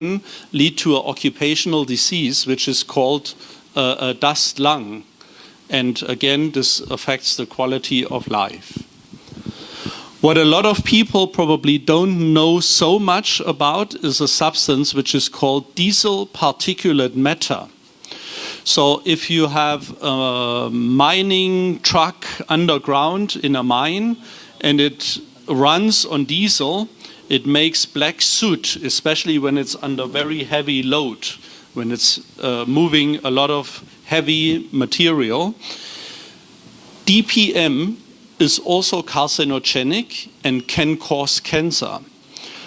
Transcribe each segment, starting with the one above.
lead to an occupational disease which is called a dust lung. And again, this affects the quality of life. What a lot of people probably don't know so much about is a substance which is called diesel particulate matter. So if you have a mining truck underground in a mine and it runs on diesel, it makes black soot, especially when it's under very heavy load, when it's moving a lot of heavy material. DPM is also carcinogenic and can cause cancer.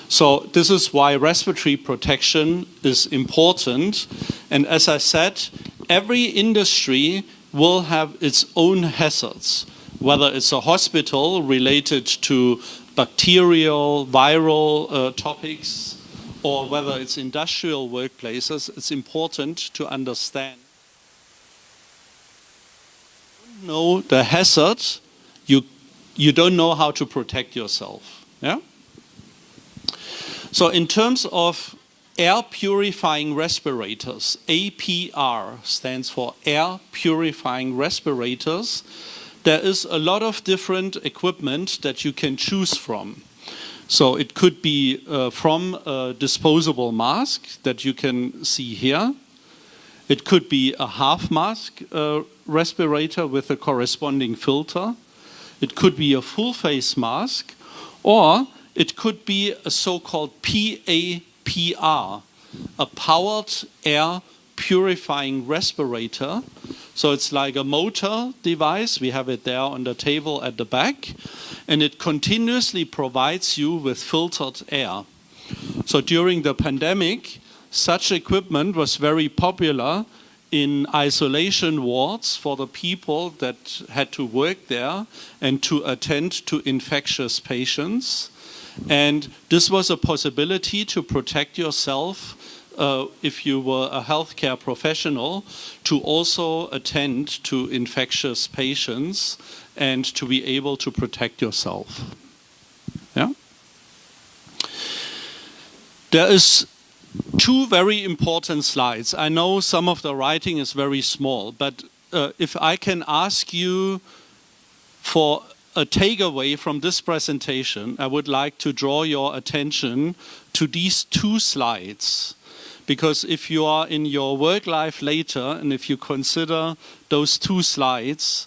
So this is why respiratory protection is important. And as I said, every industry will have its own hazards, whether it's a hospital related to bacterial, viral topics, or whether it's industrial workplaces. It's important to understand. If you don't know the hazard, you don't know how to protect yourself. Yeah? So in terms of air purifying respirators, APR stands for air purifying respirators. There is a lot of different equipment that you can choose from. So it could be from a disposable mask that you can see here. It could be a half mask respirator with a corresponding filter. It could be a full face mask, or it could be a so-called PAPR, a powered air purifying respirator. So it's like a motor device. We have it there on the table at the back. And it continuously provides you with filtered air. So during the pandemic, such equipment was very popular in isolation wards for the people that had to work there and to attend to infectious patients. And this was a possibility to protect yourself if you were a healthcare professional, to also attend to infectious patients and to be able to protect yourself. Yeah? There is two very important slides. I know some of the writing is very small, but if I can ask you for a takeaway from this presentation, I would like to draw your attention to these two slides. Because if you are in your work life later, and if you consider those two slides,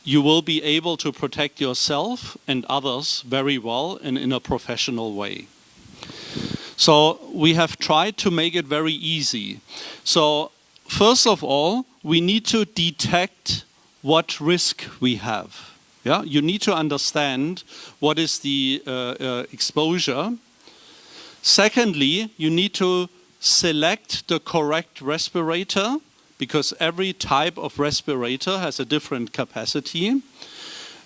you will be able to protect yourself and others very well and in a professional way. So we have tried to make it very easy. So first of all, we need to detect what risk we have. Yeah? You need to understand what is the exposure. Secondly, you need to select the correct respirator, because every type of respirator has a different capacity.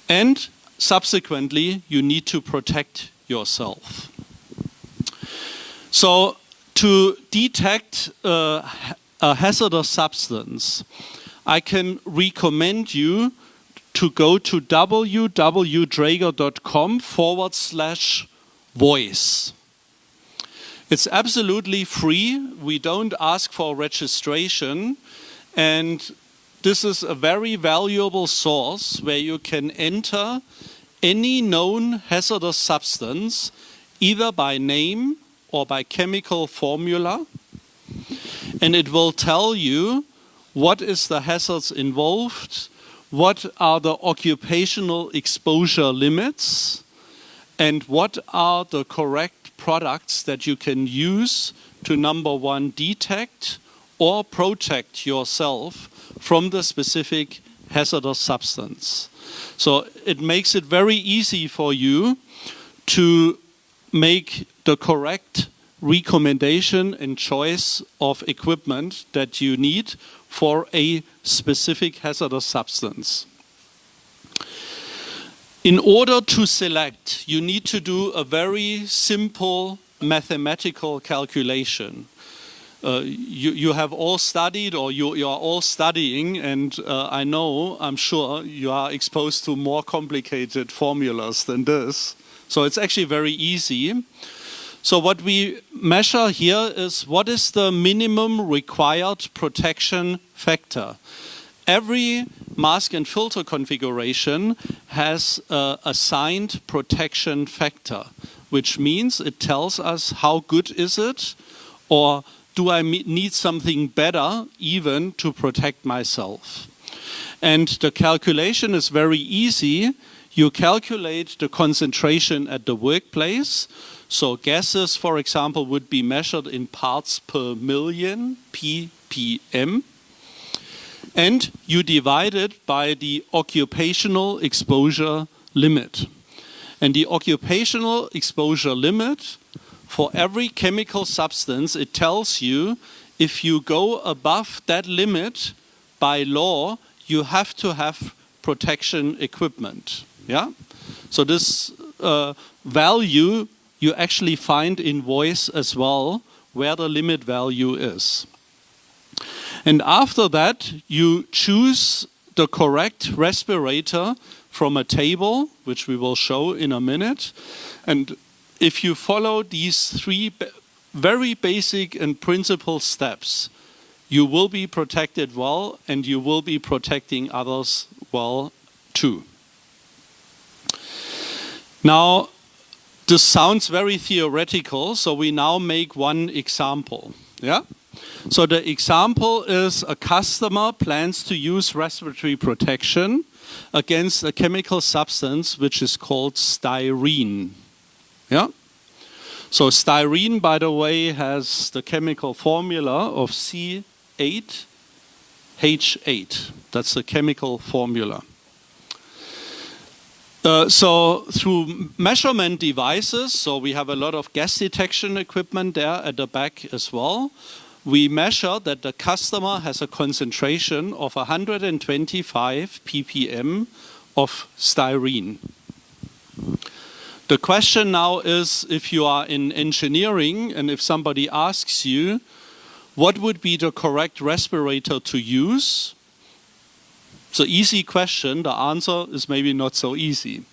And subsequently, you need to protect yourself. So to detect a hazardous substance, I can recommend you to go to www.draeger.com/voice. It's absolutely free. We don't ask for registration. And this is a very valuable source where you can enter any known hazardous substance, either by name or by chemical formula. And it will tell you what is the hazards involved, what are the occupational exposure limits, and what are the correct products that you can use to, number one, detect or protect yourself from the specific hazardous substance. So it makes it very easy for you to make the correct recommendation and choice of equipment that you need for a specific hazardous substance. In order to select, you need to do a very simple mathematical calculation. You have all studied, or you are all studying, and I'm sure you are exposed to more complicated formulas than this. So it's actually very easy. So what we measure here is what is the minimum required protection factor. Every mask and filter configuration has an assigned protection factor, which means it tells us how good is it, or do I need something better even to protect myself. And the calculation is very easy. You calculate the concentration at the workplace. So gases, for example, would be measured in parts per million, ppm. And you divide it by the occupational exposure limit. And the occupational exposure limit, for every chemical substance, it tells you if you go above that limit, by law, you have to have protection equipment. Yeah? So this value you actually find in voice as well, where the limit value is. And after that, you choose the correct respirator from a table, which we will show in a minute. And if you follow these three very basic and principal steps, you will be protected well, and you will be protecting others well too. Now, this sounds very theoretical, so we now make one example. Yeah? So the example is a customer plans to use respiratory protection against a chemical substance which is called styrene. Yeah? So styrene, by the way, has the chemical formula of C8H8. That's the chemical formula. So through measurement devices, so we have a lot of gas detection equipment there at the back as well, we measure that the customer has a concentration of 125 ppm of styrene. The question now is, if you are in engineering and if somebody asks you, what would be the correct respirator to use? It's an easy question. The answer is maybe not so easy.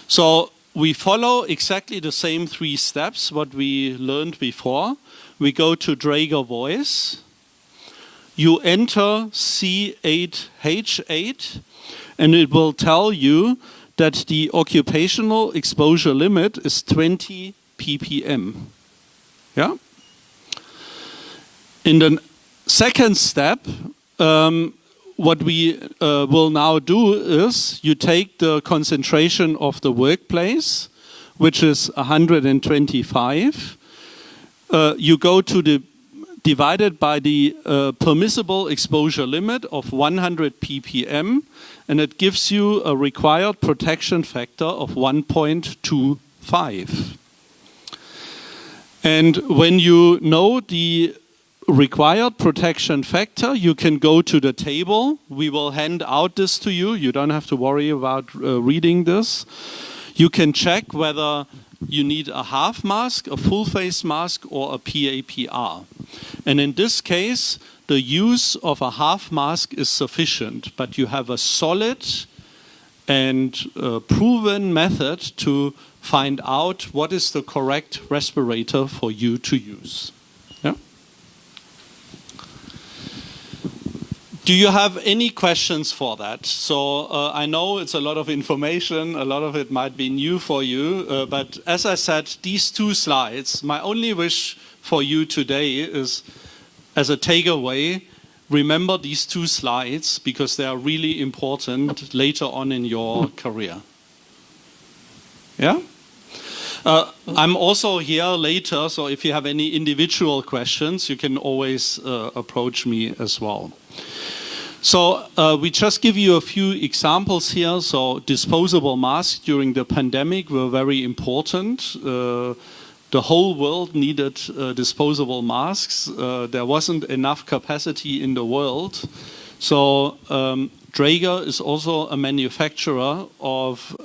So we follow exactly the same three steps what we learned before. We go to Draeger Voice. You enter C8H8 and it will tell you that the occupational exposure limit is 20 ppm. Yeah? In the second step, what we will now do is you take the concentration of the workplace, which is 125. You go to the divided by the permissible exposure limit of 100 ppm, and it gives you a required protection factor of 1.25. And when you know the required protection factor, you can go to the table. We will hand out this to you. You don't have to worry about reading this. You can check whether you need a half mask, a full face mask, or a PAPR. And in this case, the use of a half mask is sufficient, but you have a solid and proven method to find out what is the correct respirator for you to use. Yeah? Do you have any questions for that? So I know it's a lot of information, a lot of it might be new for you, but as I said, these two slides, my only wish for you today is, as a takeaway, remember these two slides because they are really important later on in your career. Yeah? I'm also here later, so if you have any individual questions, you can always approach me as well. So we just give you a few examples here. So disposable masks during the pandemic were very important. The whole world needed disposable masks. There wasn't enough capacity in the world. So Draeger is also a manufacturer of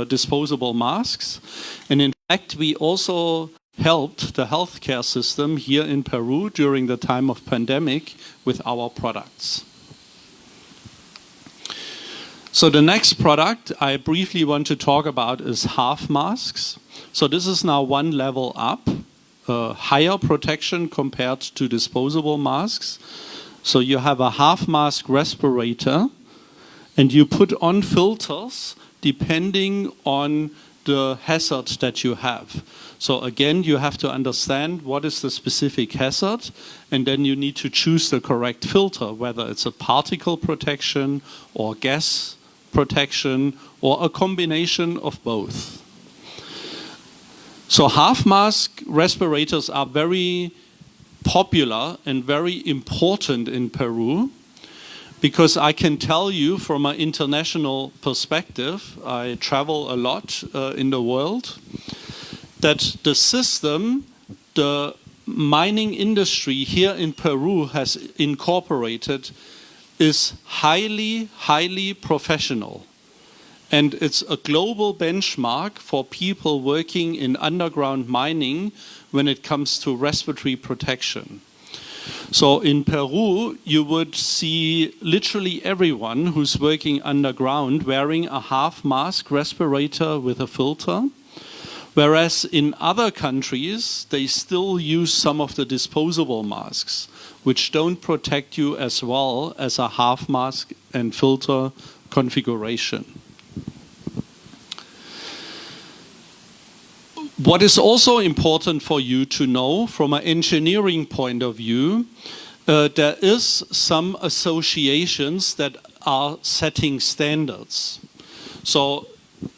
disposable masks. And in fact, we also helped the healthcare system here in Peru during the time of pandemic with our products. So the next product I briefly want to talk about is half masks. So this is now one level up. higher protection compared to disposable masks. So you have a half-mask respirator, and you put on filters depending on the hazard that you have. So again, you have to understand what is the specific hazard, and then you need to choose the correct filter, whether it's a particle protection or gas protection or a combination of both. So half-mask respirators are very popular and very important in Peru, because I can tell you from an international perspective, I travel a lot in the world, that the system, the mining industry here in Peru has incorporated is highly, highly professional. And it's a global benchmark for people working in underground mining when it comes to respiratory protection. So in Peru, you would see literally everyone who's working underground wearing a half-mask respirator with a filter, whereas in other countries, they still use some of the disposable masks, which don't protect you as well as a half-mask and filter configuration. What is also important for you to know from an engineering point of view, there is some associations that are setting standards. So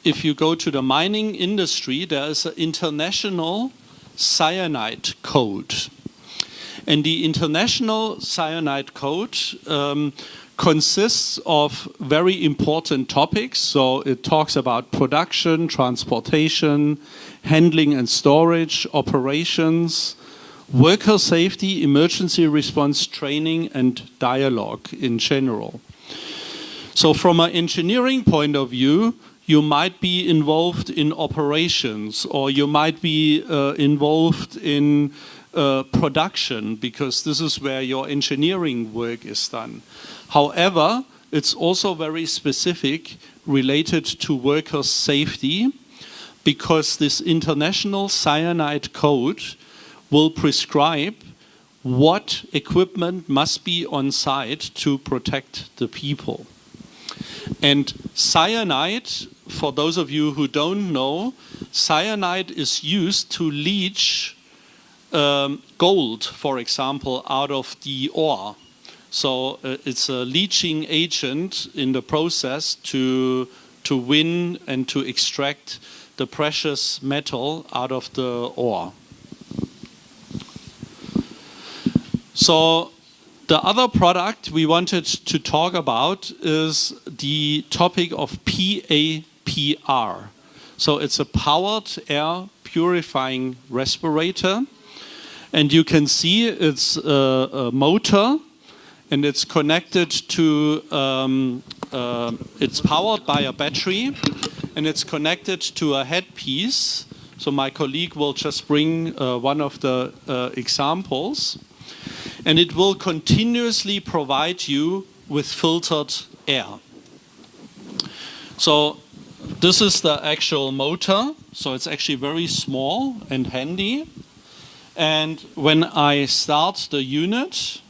if you go to the mining industry, there is an international cyanide code. And the international cyanide code consists of very important topics. So it talks about production, transportation, handling and storage, operations, worker safety, emergency response training, and dialogue in general. So from an engineering point of view, you might be involved in operations, or you might be involved in production, because this is where your engineering work is done. However, it's also very specific related to workers' safety, because this international cyanide code will prescribe what equipment must be on site to protect the people. And cyanide, for those of you who don't know, cyanide is used to leach gold, for example, out of the ore. So it's a leaching agent in the process to win and to extract the precious metal out of the ore. So the other product we wanted to talk about is the topic of PAPR. So it's a powered air purifying respirator. And you can see it's a motor, and it's connected to, it's powered by a battery, and it's connected to a headpiece. So my colleague will just bring one of the examples. And it will continuously provide you with filtered air. So this is the actual motor. So it's actually very small and handy. And when I start the unit,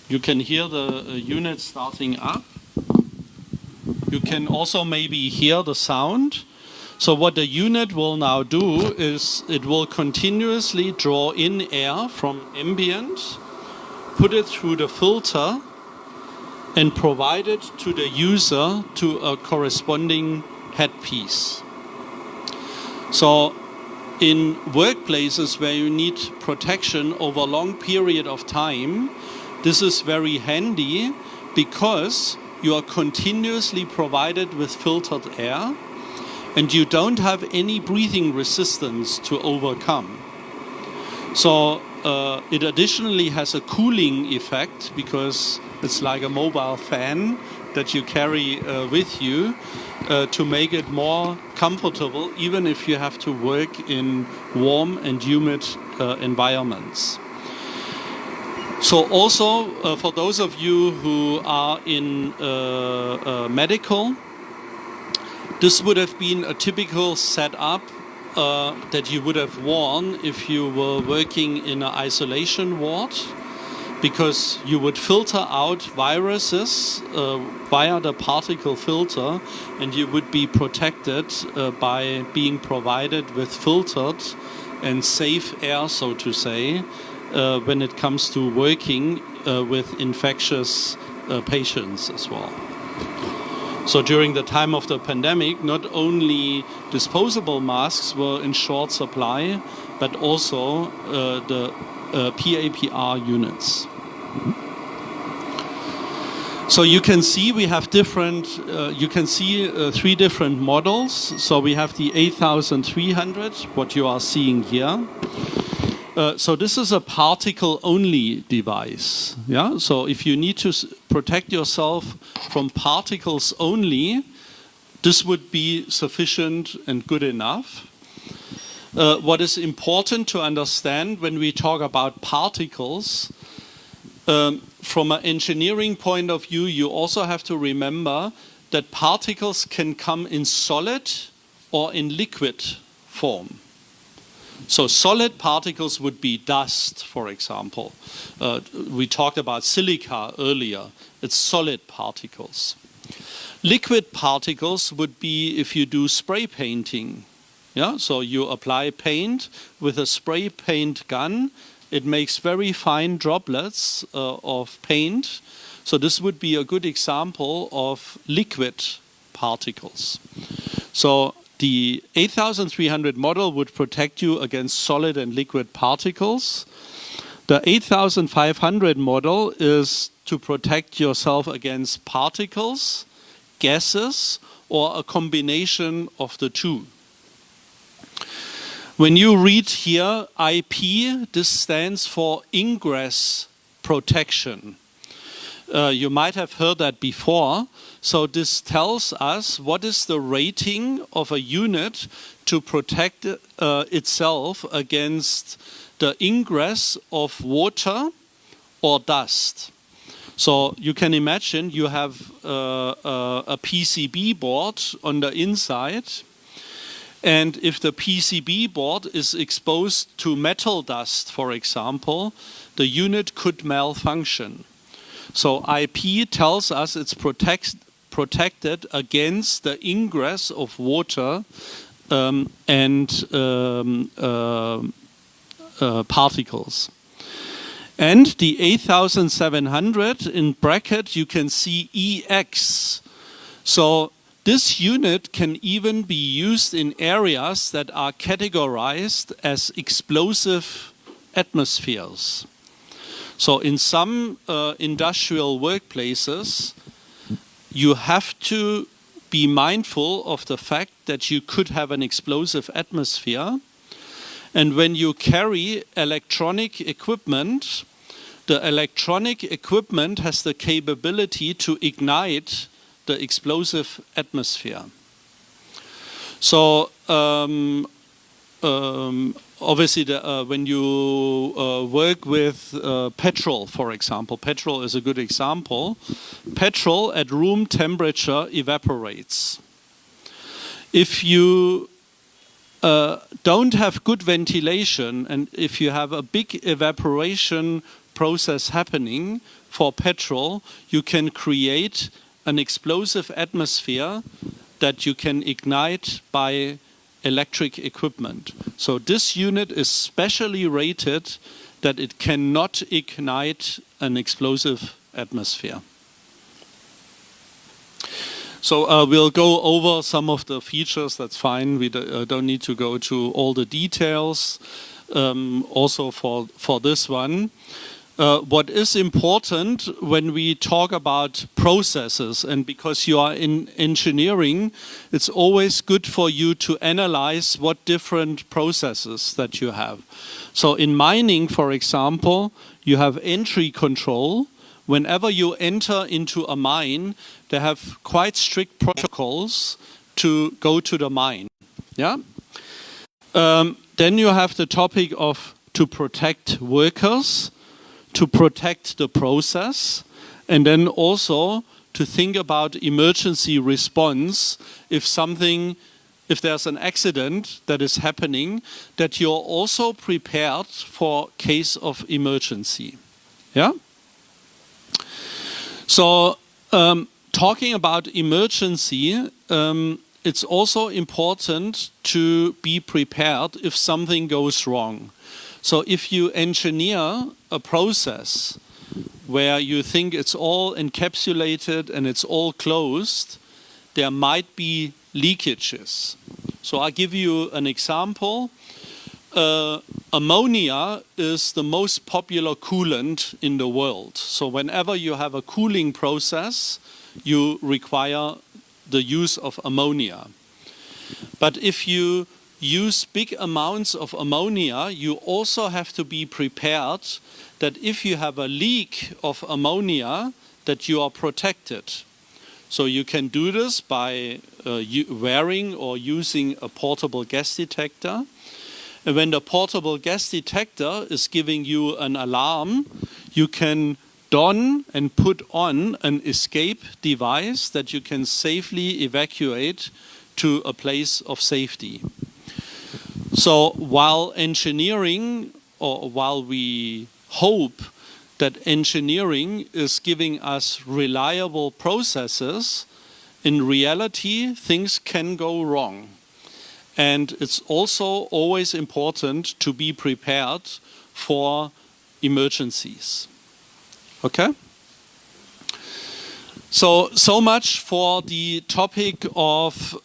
you can hear the unit starting up. You can also maybe hear the sound. So what the unit will now do is it will continuously draw in air from ambient, put it through the filter, and provide it to the user to a corresponding headpiece. So in workplaces where you need protection over a long period of time, this is very handy because you are continuously provided with filtered air, and you don't have any breathing resistance to overcome. So it additionally has a cooling effect, because it's like a mobile fan that you carry with you to make it more comfortable, even if you have to work in warm and humid environments. So also for those of you who are in medical, this would have been a typical setup that you would have worn if you were working in an isolation ward, because you would filter out viruses via the particle filter, and you would be protected by being provided with filtered and safe air, so to say, when it comes to working with infectious patients as well. So during the time of the pandemic, not only disposable masks were in short supply, but also the PAPR units. So you can see we have different, three different models. So we have the 8300, what you are seeing here. So this is a particle-only device. Yeah. So if you need to protect yourself from particles only, this would be sufficient and good enough. What is important to understand when we talk about particles, from an engineering point of view, you also have to remember that particles can come in solid or in liquid form. So solid particles would be dust, for example. We talked about silica earlier. It's solid particles. Liquid particles would be if you do spray painting. Yeah? So you apply paint with a spray paint gun. It makes very fine droplets of paint. So this would be a good example of liquid particles. So the 8300 model would protect you against solid and liquid particles. The 8500 model is to protect yourself against particles, gases, or a combination of the two. When you read here IP, this stands for ingress protection. You might have heard that before. So this tells us what is the rating of a unit to protect itself against the ingress of water or dust. So you can imagine you have a PCB board on the inside, and if the PCB board is exposed to metal dust, for example, the unit could malfunction. So IP tells us it's protected against the ingress of water and particles. And the 8700 in bracket, you can see EX. So this unit can even be used in areas that are categorized as explosive atmospheres. So in some industrial workplaces, you have to be mindful of the fact that you could have an explosive atmosphere. And when you carry electronic equipment, the electronic equipment has the capability to ignite the explosive atmosphere. So obviously when you work with petrol, for example, petrol is a good example. Petrol at room temperature evaporates. If you don't have good ventilation, and if you have a big evaporation process happening for petrol, you can create an explosive atmosphere that you can ignite by electric equipment. So this unit is specially rated that it cannot ignite an explosive atmosphere. So we'll go over some of the features, that's fine. We don't need to go to all the details also for this one. What is important when we talk about processes, and because you are in engineering, it's always good for you to analyze what different processes that you have. So in mining, for example, you have entry control. Whenever you enter into a mine, they have quite strict protocols to go to the mine. Yeah. Then you have the topic of to protect workers, to protect the process, and then also to think about emergency response if something if there's an accident that is happening, that you're also prepared for case of emergency. Yeah? So, talking about emergency, it's also important to be prepared if something goes wrong. So if you engineer a process where you think it's all encapsulated and it's all closed, there might be leakages. So I'll give you an example. Ammonia is the most popular coolant in the world. So whenever you have a cooling process, you require the use of ammonia. But if you use big amounts of ammonia, you also have to be prepared that if you have a leak of ammonia, that you are protected. So you can do this by wearing or using a portable gas detector. And when the portable gas detector is giving you an alarm, you can don and put on an escape device that you can safely evacuate to a place of safety. So while engineering, or while we hope that engineering is giving us reliable processes, in reality things can go wrong. And it's also always important to be prepared for emergencies. Okay? So much for the topic of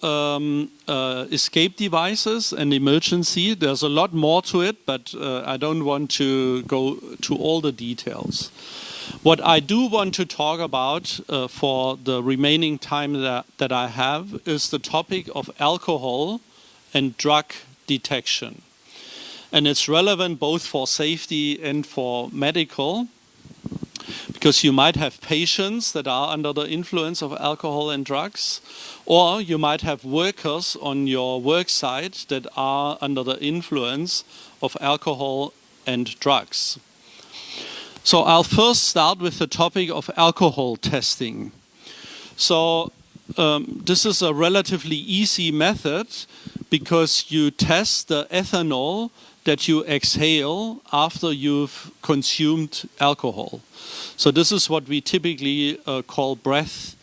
escape devices and emergency. There's a lot more to it, but I don't want to go to all the details. What I do want to talk about for the remaining time that I have is the topic of alcohol and drug detection. And it's relevant both for safety and for medical, because you might have patients that are under the influence of alcohol and drugs, or you might have workers on your work site that are under the influence of alcohol and drugs. So I'll first start with the topic of alcohol testing. So this is a relatively easy method because you test the ethanol that you exhale after you've consumed alcohol. So this is what we typically call breath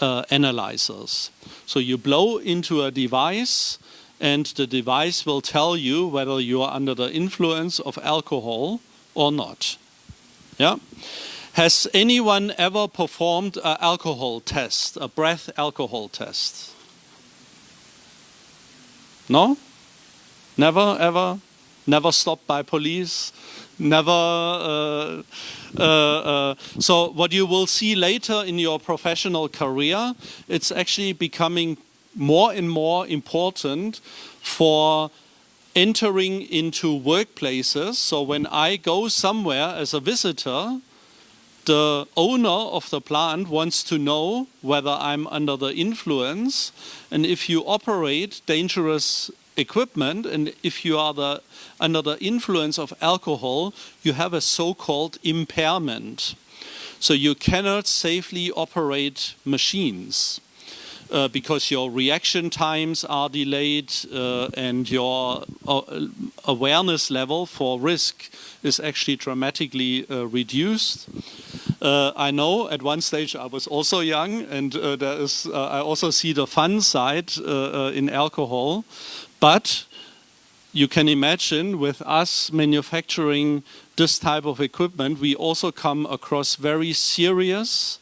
analyzers. So you blow into a device and the device will tell you whether you are under the influence of alcohol or not. Yeah? Has anyone ever performed an alcohol test, a breath alcohol test? No? Never, ever? Never stopped by police? Never? So what you will see later in your professional career, it's actually becoming more and more important for entering into workplaces. So when I go somewhere as a visitor, the owner of the plant wants to know whether I'm under the influence, and if you operate dangerous equipment and if you are under the influence of alcohol, you have a so-called impairment. So you cannot safely operate machines because your reaction times are delayed and your awareness level for risk is actually dramatically reduced. I know at one stage I was also young, and I also see the fun side in alcohol. But you can imagine with us manufacturing this type of equipment, we also come across very serious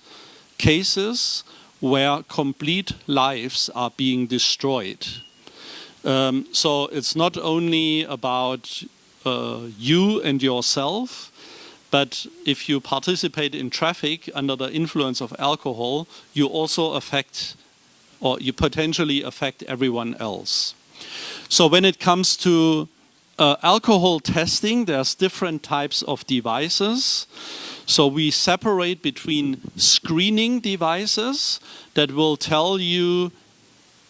cases where complete lives are being destroyed. So it's not only about you and yourself, but if you participate in traffic under the influence of alcohol, you also affect, or you potentially affect everyone else. So when it comes to alcohol testing, there's different types of devices. So we separate between screening devices that will tell you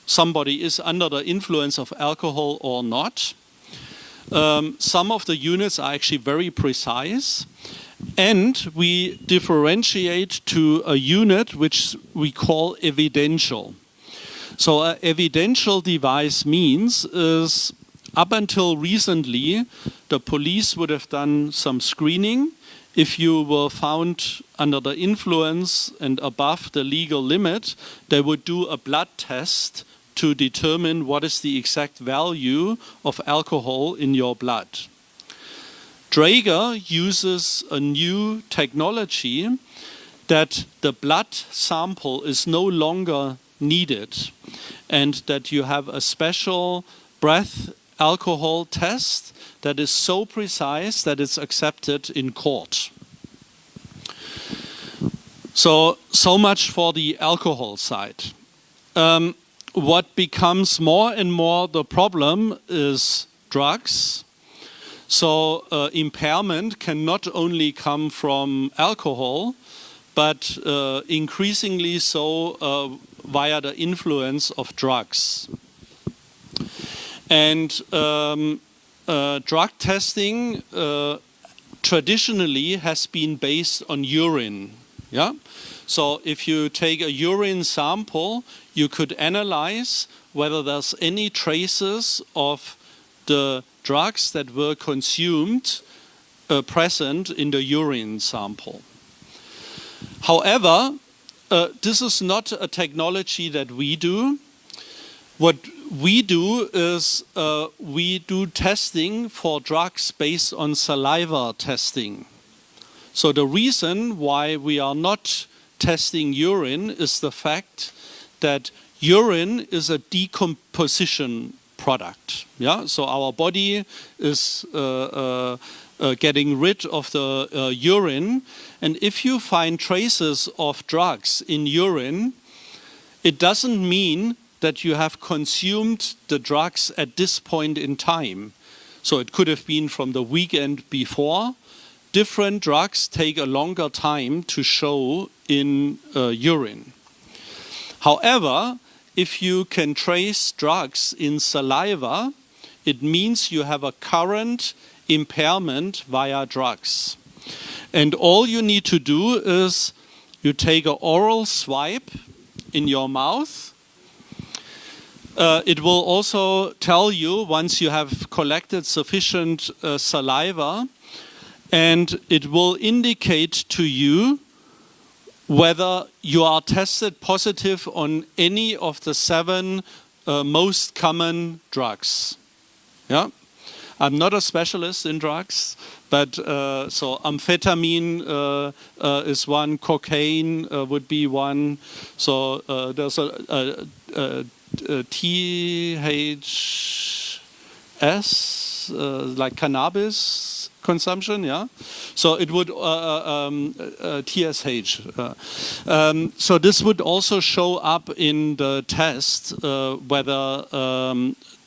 somebody is under the influence of alcohol or not. Some of the units are actually very precise. And we differentiate to a unit which we call evidential. So an evidential device means is, up until recently, the police would have done some screening. If you were found under the influence and above the legal limit, they would do a blood test to determine what is the exact value of alcohol in your blood. Draeger uses a new technology that the blood sample is no longer needed, and that you have a special breath alcohol test that is so precise that it's accepted in court. So much for the alcohol side. What becomes more and more the problem is drugs. So impairment can not only come from alcohol, but increasingly so via the influence of drugs. And drug testing traditionally has been based on urine. Yeah? So if you take a urine sample, you could analyze whether there's any traces of the drugs that were consumed present in the urine sample. However, this is not a technology that we do. What we do is we do testing for drugs based on saliva testing. So the reason why we are not testing urine is the fact that urine is a decomposition product. Yeah? So our body is getting rid of the urine, and if you find traces of drugs in urine, it doesn't mean that you have consumed the drugs at this point in time. So it could have been from the weekend before. Different drugs take a longer time to show in urine. However, if you can trace drugs in saliva, it means you have a current impairment via drugs. And all you need to do is you take an oral swipe in your mouth. It will also tell you once you have collected sufficient saliva, and it will indicate to you whether you are tested positive on any of the 7 most common drugs. Yeah? I'm not a specialist in drugs, but so amphetamine is one, cocaine would be one. So there's a THS, like cannabis consumption, yeah. So it would TSH. So this would also show up in the test whether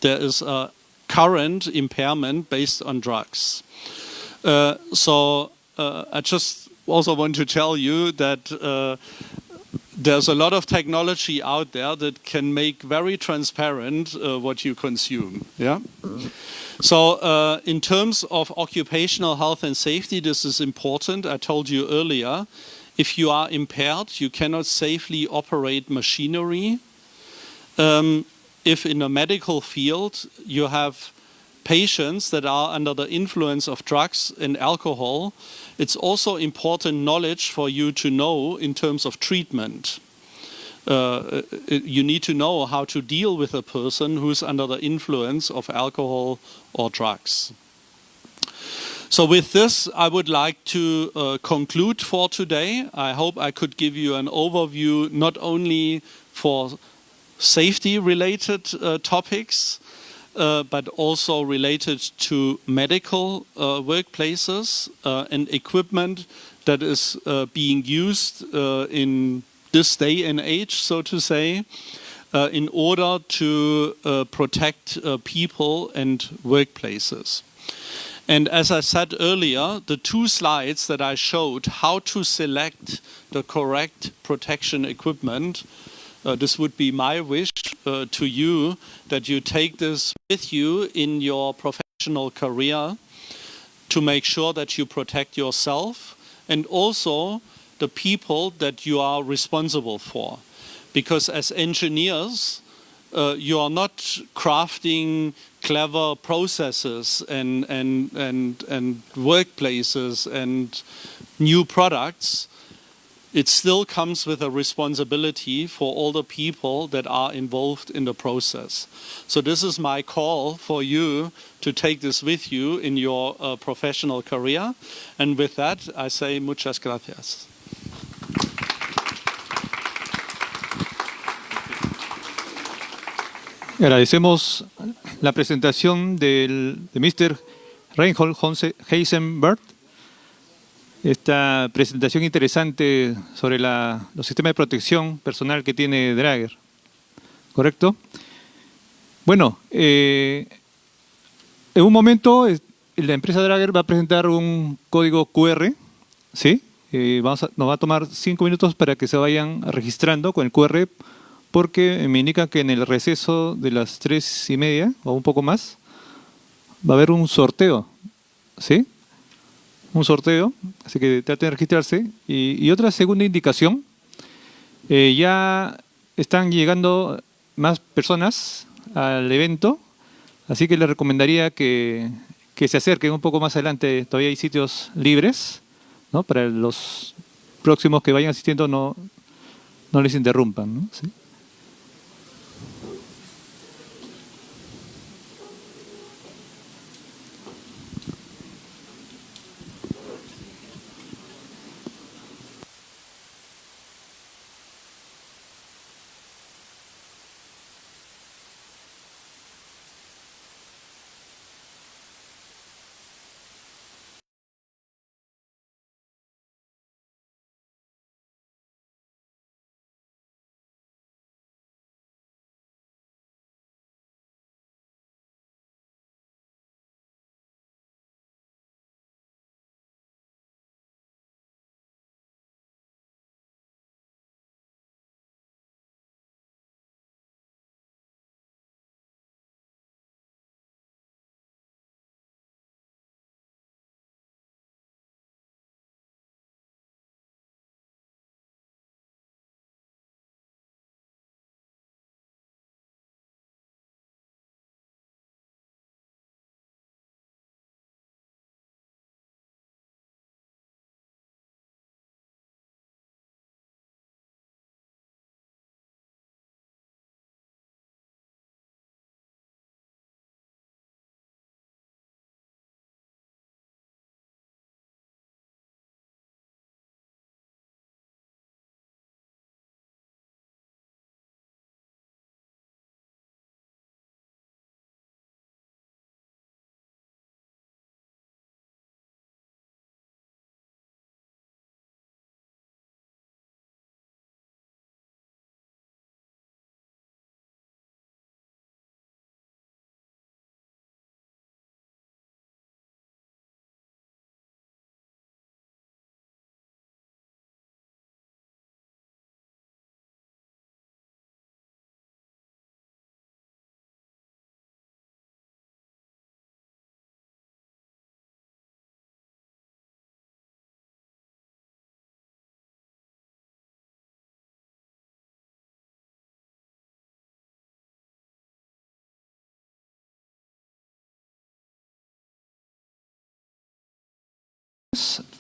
there is a current impairment based on drugs. So I just also want to tell you that there's a lot of technology out there that can make very transparent what you consume. Yeah. So in terms of occupational health and safety, this is important. I told you earlier, if you are impaired, you cannot safely operate machinery. If in the medical field you have patients that are under the influence of drugs and alcohol, it's also important knowledge for you to know in terms of treatment. You need to know how to deal with a person who's under the influence of alcohol or drugs. So with this, I would like to conclude for today. I hope I could give you an overview not only for safety-related topics, but also related to medical workplaces and equipment that is being used in this day and age, so to say, in order to protect people and workplaces. And as I said earlier, the 2 slides that I showed how to select the correct protection equipment, this would be my wish to you, that you take this with you in your professional career to make sure that you protect yourself and also the people that you are responsible for. Because as engineers, you are not crafting clever processes and workplaces and new products, it still comes with a responsibility for all the people that are involved in the process. So this is my call for you to take this with you in your professional career. And with that, I say muchas gracias. Agradecemos la presentación de Mr. Reinhold Heisenberg. Esta presentación interesante sobre los sistemas de protección personal que tiene Draeger. ¿Correcto? Bueno, en un momento la empresa Draeger va a presentar un código QR, ¿sí? Nos va a tomar 5 minutos para que se vayan registrando con el QR, porque me indica que en el receso de las 3:30 o un poco más va a haber un sorteo, ¿sí? Un sorteo, así que traten de registrarse. Y otra segunda indicación, ya están llegando más personas al evento, así que les recomendaría que se acerquen un poco más adelante. Todavía hay sitios libres, ¿no? Para los próximos que vayan asistiendo no les interrumpan, ¿no? ¿Sí?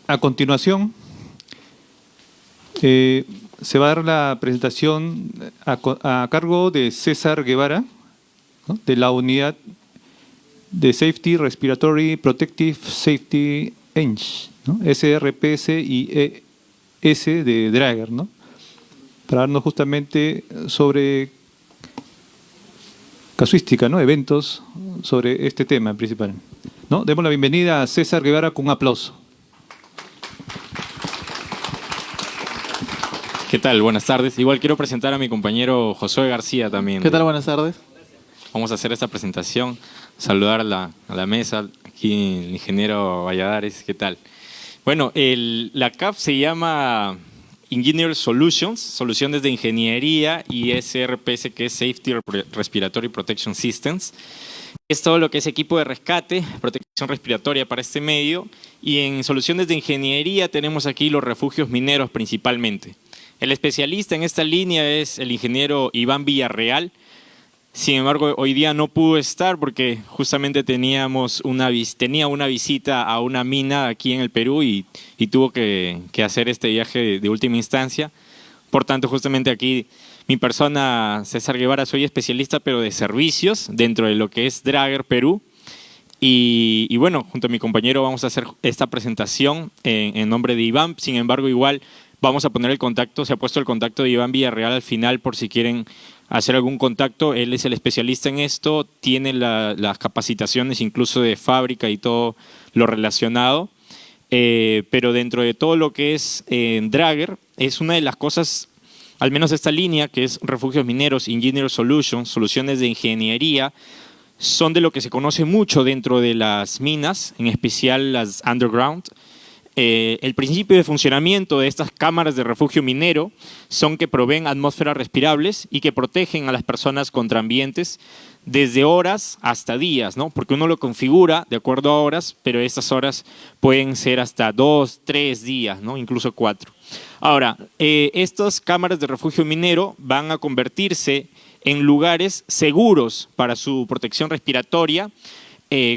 A continuación, se va a dar la presentación a cargo de César Guevara, ¿no? De la unidad de Safety Respiratory Protective Safety Eng, ¿no? SRPSIES de Draeger, ¿no? Para darnos justamente sobre casuística, ¿no? Eventos sobre este tema principal, ¿no? Demos la bienvenida a César Guevara con un aplauso. ¿Qué tal? Buenas tardes. Igual quiero presentar a mi compañero Josué García también. ¿Qué tal? Buenas tardes. Vamos a hacer esta presentación, saludar a la mesa, aquí el ingeniero Valladares, ¿qué tal? Bueno, la CAP se llama Engineer Solutions, soluciones de ingeniería, y SRPS, que es Safety Respiratory Protection Systems. Es todo lo que es equipo de rescate, protección respiratoria para este medio, y en soluciones de ingeniería tenemos aquí los refugios mineros principalmente. El especialista en esta línea es el ingeniero Iván Villarreal. Sin embargo, hoy día no pudo estar porque justamente tenía una visita a una mina aquí en el Perú y tuvo que hacer este viaje de última instancia. Por tanto, justamente aquí mi persona, César Guevara, soy especialista pero de servicios dentro de lo que es Drager Perú. Y bueno, junto a mi compañero vamos a hacer esta presentación en nombre de Iván. Sin embargo, igual vamos a poner el contacto, se ha puesto el contacto de Iván Villarreal al final por si quieren hacer algún contacto. Él es el especialista en esto, tiene las capacitaciones incluso de fábrica y todo lo relacionado. Pero dentro de todo lo que es Drager, es una de las cosas, al menos esta línea, que es Refugios Mineros, Engineer Solutions, soluciones de ingeniería, son de lo que se conoce mucho dentro de las minas, en especial las underground. El principio de funcionamiento de estas cámaras de refugio minero son que proveen atmósferas respirables y que protegen a las personas contra ambientes desde horas hasta días, ¿no? Porque uno lo configura de acuerdo a horas, pero estas horas pueden ser hasta 2, 3 días, ¿no? Incluso 4. Ahora, estas cámaras de refugio minero van a convertirse en lugares seguros para su protección respiratoria,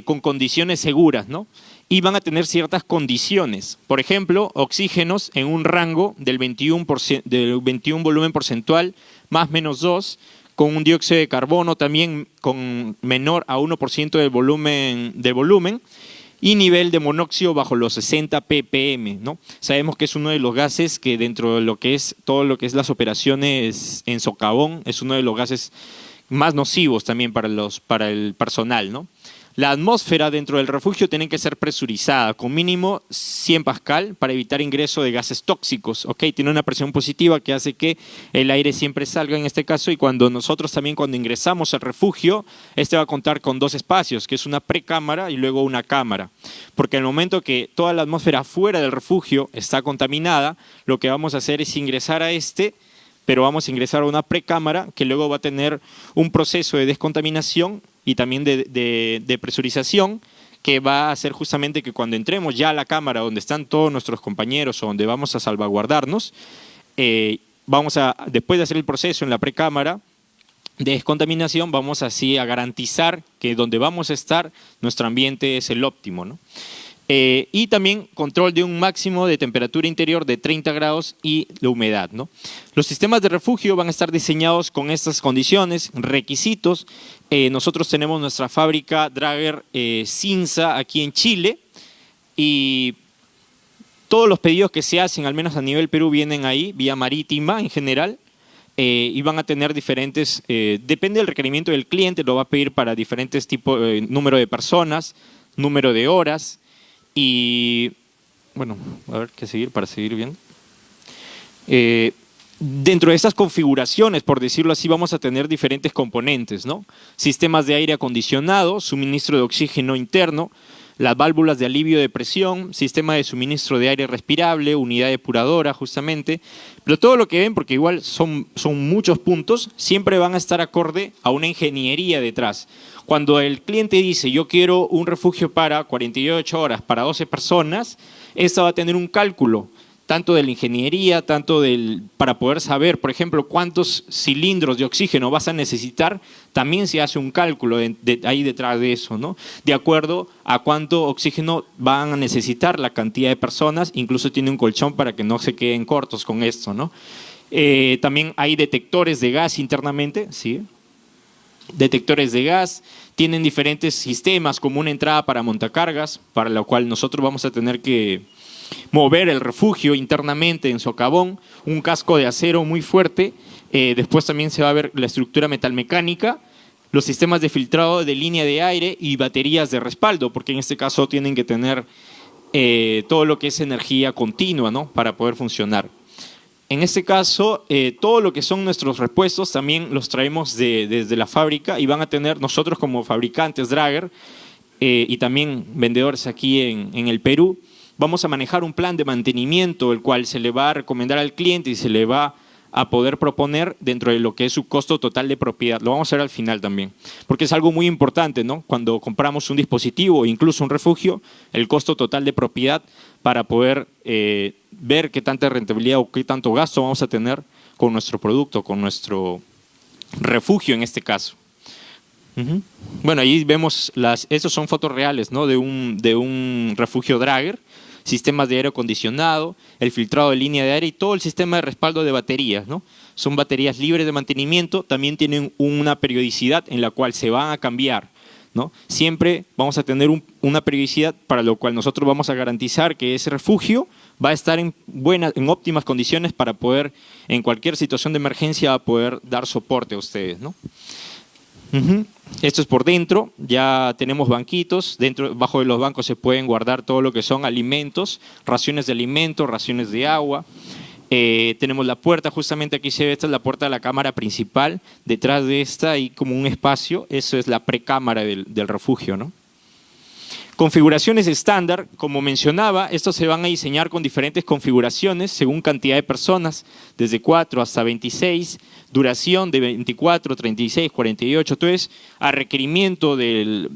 con condiciones seguras, ¿no? Y van a tener ciertas condiciones. Por ejemplo, oxígenos en un rango del 21 volumen porcentual más menos 2, con un dióxido de carbono también con menor a 1% del volumen y nivel de monóxido bajo los 60 ppm, ¿no? Sabemos que es uno de los gases que dentro de lo que es todo lo que es las operaciones en socavón es uno de los gases más nocivos también para el personal, ¿no? La atmósfera dentro del refugio tiene que ser presurizada con mínimo 100 pascal para evitar ingreso de gases tóxicos. ¿Okay? Tiene una presión positiva que hace que el aire siempre salga en este caso, y cuando ingresamos al refugio, este va a contar con 2 espacios, que es una precámara y luego una cámara. Porque al momento que toda la atmósfera fuera del refugio está contaminada, lo que vamos a hacer es ingresar a pero vamos a ingresar a una precámara que luego va a tener un proceso de descontaminación y también de presurización, que va a hacer justamente que cuando entremos ya a la cámara donde están todos nuestros compañeros o donde vamos a salvaguardarnos, después de hacer el proceso en la precámara de descontaminación, vamos así a garantizar que donde vamos a estar, nuestro ambiente es el óptimo, ¿no? Y también control de un máximo de temperatura interior de 30 grados y la humedad, ¿no? Los sistemas de refugio van a estar diseñados con estas condiciones, requisitos. Nosotros tenemos nuestra fábrica Drager Cinza aquí en Chile, y todos los pedidos que se hacen, al menos a nivel Perú, vienen ahí, vía marítima en general. Y van a tener diferentes, depende del requerimiento del cliente, lo va a pedir para diferentes tipos, número de personas, número de horas. Y bueno, a ver qué seguir para seguir bien. Dentro de estas configuraciones, por decirlo así, vamos a tener diferentes componentes, ¿no? Sistemas de aire acondicionado, suministro de oxígeno interno, las válvulas de alivio de presión, sistema de suministro de aire respirable, unidad depuradora justamente, pero todo lo que ven, porque igual son muchos puntos, siempre van a estar acorde a una ingeniería detrás. Cuando el cliente dice yo quiero un refugio para 48 horas para 12 personas, esta va a tener un cálculo, tanto de la ingeniería, para poder saber, por ejemplo, cuántos cilindros de oxígeno vas a necesitar, también se hace un cálculo ahí detrás de eso, ¿no? De acuerdo a cuánto oxígeno van a necesitar la cantidad de personas, incluso tiene un colchón para que no se queden cortos con esto, ¿no? También hay detectores de gas internamente, ¿sí? Detectores de gas, tienen diferentes sistemas como una entrada para montacargas, para la cual nosotros vamos a tener que mover el refugio internamente en socavón, un casco de acero muy fuerte, después también se va a ver la estructura metalmecánica, los sistemas de filtrado de línea de aire y baterías de respaldo, porque en este caso tienen que tener todo lo que es energía continua, ¿no? Para poder funcionar. En este caso, todo lo que son nuestros repuestos también los traemos desde la fábrica y van a tener nosotros como fabricantes Drager y también vendedores aquí en el Perú. Vamos a manejar un plan de mantenimiento, el cual se le va a recomendar al cliente y se le va a poder proponer dentro de lo que es su costo total de propiedad. Lo vamos a hacer al final también, porque es algo muy importante, ¿no? Cuando compramos un dispositivo o incluso un refugio, el costo total de propiedad para poder ver qué tanta rentabilidad o qué tanto gasto vamos a tener con nuestro producto, con nuestro refugio en este caso. Ujú. Bueno, ahí vemos, estos son fotos reales, ¿no? De un refugio Drager, sistemas de aire acondicionado, el filtrado de línea de aire y todo el sistema de respaldo de baterías, ¿no? Son baterías libres de mantenimiento, también tienen una periodicidad en la cual se van a cambiar, ¿no? Siempre vamos a tener una periodicidad para lo cual nosotros vamos a garantizar que ese refugio va a estar en óptimas condiciones para poder, en cualquier situación de emergencia, poder dar soporte a ustedes, ¿no? Ujú. Esto es por dentro, ya tenemos banquitos, bajo de los bancos se pueden guardar todo lo que son alimentos, raciones de alimentos, raciones de agua. Tenemos la puerta, justamente aquí se ve, esta es la puerta de la cámara principal, detrás de esta hay como un espacio, eso es la precámara del refugio, ¿no? Configuraciones estándar, como mencionaba, estos se van a diseñar con diferentes configuraciones según cantidad de personas, desde 4 hasta 26, duración de 24, 36, 48, entonces a requerimiento de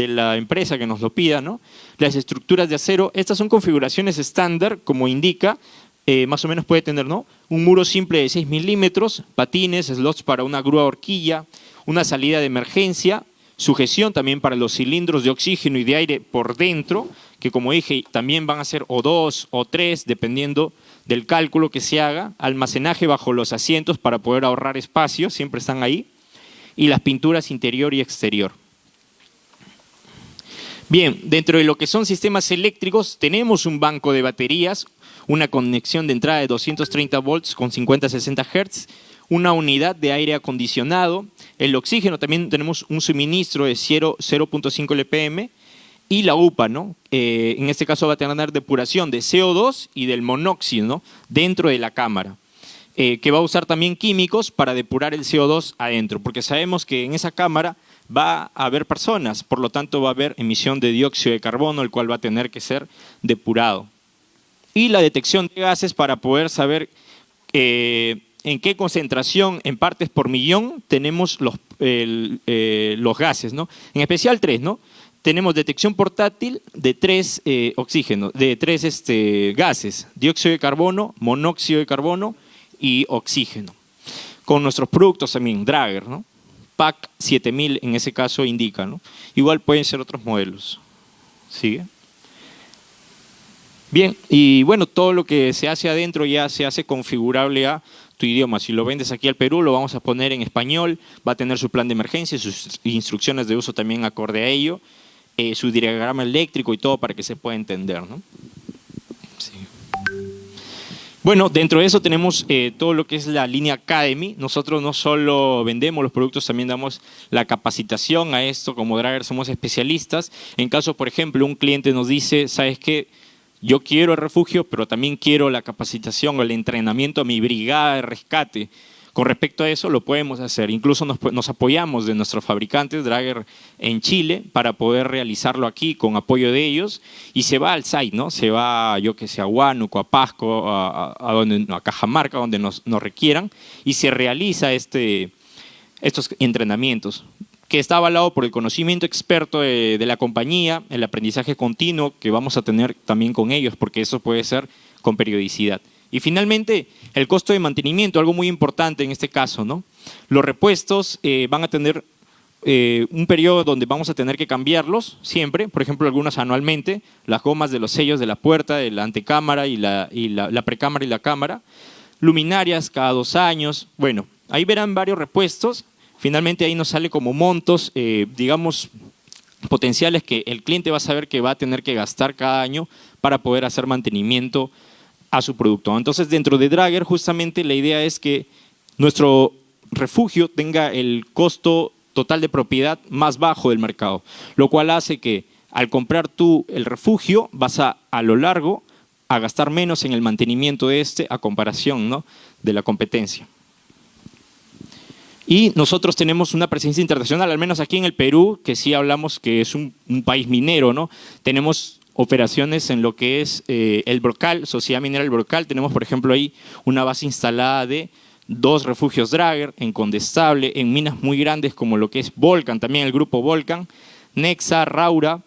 la empresa que nos lo pida, ¿no? Las estructuras de acero, estas son configuraciones estándar, como indica, más o menos puede tener, ¿no? Un muro simple de 6 milímetros, patines, slots para una grúa horquilla, una salida de emergencia, sujeción también para los cilindros de oxígeno y de aire por dentro, que como dije también van a ser o 2 o 3 dependiendo del cálculo que se haga, almacenaje bajo los asientos para poder ahorrar espacio, siempre están ahí, y las pinturas interior y exterior. Bien, dentro de lo que son sistemas eléctricos tenemos un banco de baterías, una conexión de entrada de 230 volts con 50-60 Hz, una unidad de aire acondicionado, el oxígeno también tenemos un suministro de 0.5 LPM y la UPA, ¿no? En este caso va a tener depuración de CO2 y del monóxido, ¿no? Dentro de la cámara, que va a usar también químicos para depurar el CO2 adentro, porque sabemos que en esa cámara va a haber personas, por lo tanto va a haber emisión de dióxido de carbono, el cual va a tener que ser depurado. Y la detección de gases para poder saber en qué concentración en partes por millón tenemos los gases, ¿no? En especial 3, ¿no? Tenemos detección portátil de 3 oxígenos, de 3 gases, dióxido de carbono, monóxido de carbono y oxígeno. Con nuestros productos también, Drager, ¿no? PAC 7000 en ese caso indica, ¿no? Igual pueden ser otros modelos. ¿Sigue? Bien, y bueno, todo lo que se hace adentro ya se hace configurable a tu idioma. Si lo vendes aquí al Perú, lo vamos a poner en español, va a tener su plan de emergencia, sus instrucciones de uso también acorde a ello, su diagrama eléctrico y todo para que se pueda entender, ¿no? Sí. Bueno, dentro de eso tenemos todo lo que es la línea Academy. Nosotros no solo vendemos los productos, también damos la capacitación a esto. Como Drager somos especialistas. En caso, por ejemplo, un cliente nos dice, ¿sabes qué? Yo quiero el refugio, pero también quiero la capacitación o el entrenamiento a mi brigada de rescate. Con respecto a eso, lo podemos hacer. Incluso nos apoyamos de nuestros fabricantes, Drager, en Chile, para poder realizarlo aquí con apoyo de ellos. Y se va al site, ¿no? Se va, yo que sé, a Huánuco, a Pasco, a Cajamarca, donde nos requieran, y se realiza estos entrenamientos, que está avalado por el conocimiento experto de la compañía, el aprendizaje continuo que vamos a tener también con ellos, porque eso puede ser con periodicidad. Y finalmente, el costo de mantenimiento, algo muy importante en este caso, ¿no? Los repuestos van a tener un periodo donde vamos a tener que cambiarlos siempre, por ejemplo, algunos anualmente, las gomas de los sellos de la puerta, de la antecámara y la precámara y la cámara, luminarias cada 2 años, bueno, ahí verán varios repuestos. Finalmente ahí nos sale como montos, digamos, potenciales que el cliente va a saber que va a tener que gastar cada año para poder hacer mantenimiento a su producto. Entonces, dentro de Drager, justamente la idea es que nuestro refugio tenga el costo total de propiedad más bajo del mercado, lo cual hace que al comprar tú el refugio vas a lo largo a gastar menos en el mantenimiento de a comparación, ¿no?, de la competencia. Y nosotros tenemos una presencia internacional, al menos aquí en el Perú, que sí hablamos que es un país minero, ¿no? Tenemos operaciones en lo que es el Brocal, Sociedad Minera El Brocal. Tenemos, por ejemplo, ahí una base instalada de 2 refugios Drager en Condestable, en minas muy grandes como lo que es Volcan, también el grupo Volcan, Nexa, Raura,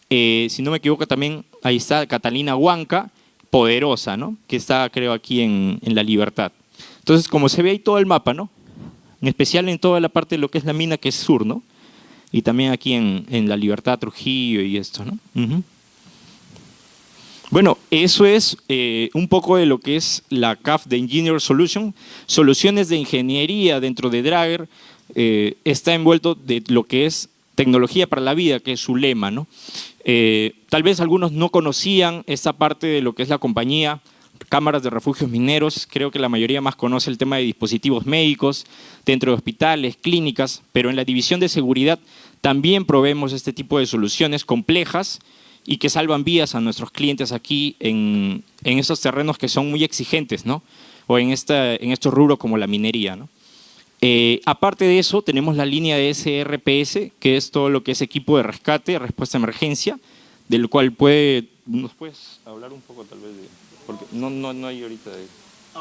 si no me equivoco también ahí está Catalina Huanca, Poderosa, ¿no?, que está creo aquí en La Libertad. Entonces, como se ve ahí todo el mapa, ¿no?, en especial en toda la parte de lo que es la mina, que es sur, ¿no? y también aquí en La Libertad, Trujillo y esto, ¿no? Ujú. Bueno, eso es un poco de lo que es la CAF de Engineer Solution. Soluciones de ingeniería dentro de Draeger está envuelto de lo que es tecnología para la vida, que es su lema, ¿no? Tal vez algunos no conocían esta parte de lo que es la compañía, cámaras de refugios mineros. Creo que la mayoría más conoce el tema de dispositivos médicos dentro de hospitales, clínicas, pero en la división de seguridad también proveemos este tipo de soluciones complejas y que salvan vidas a nuestros clientes aquí en estos terrenos que son muy exigentes, ¿no? O en estos rubros como la minería, ¿no? Aparte de eso, tenemos la línea de SRPS, que es todo lo que es equipo de rescate, respuesta a emergencia, del cual nos puedes hablar un poco tal vez porque no hay ahorita de...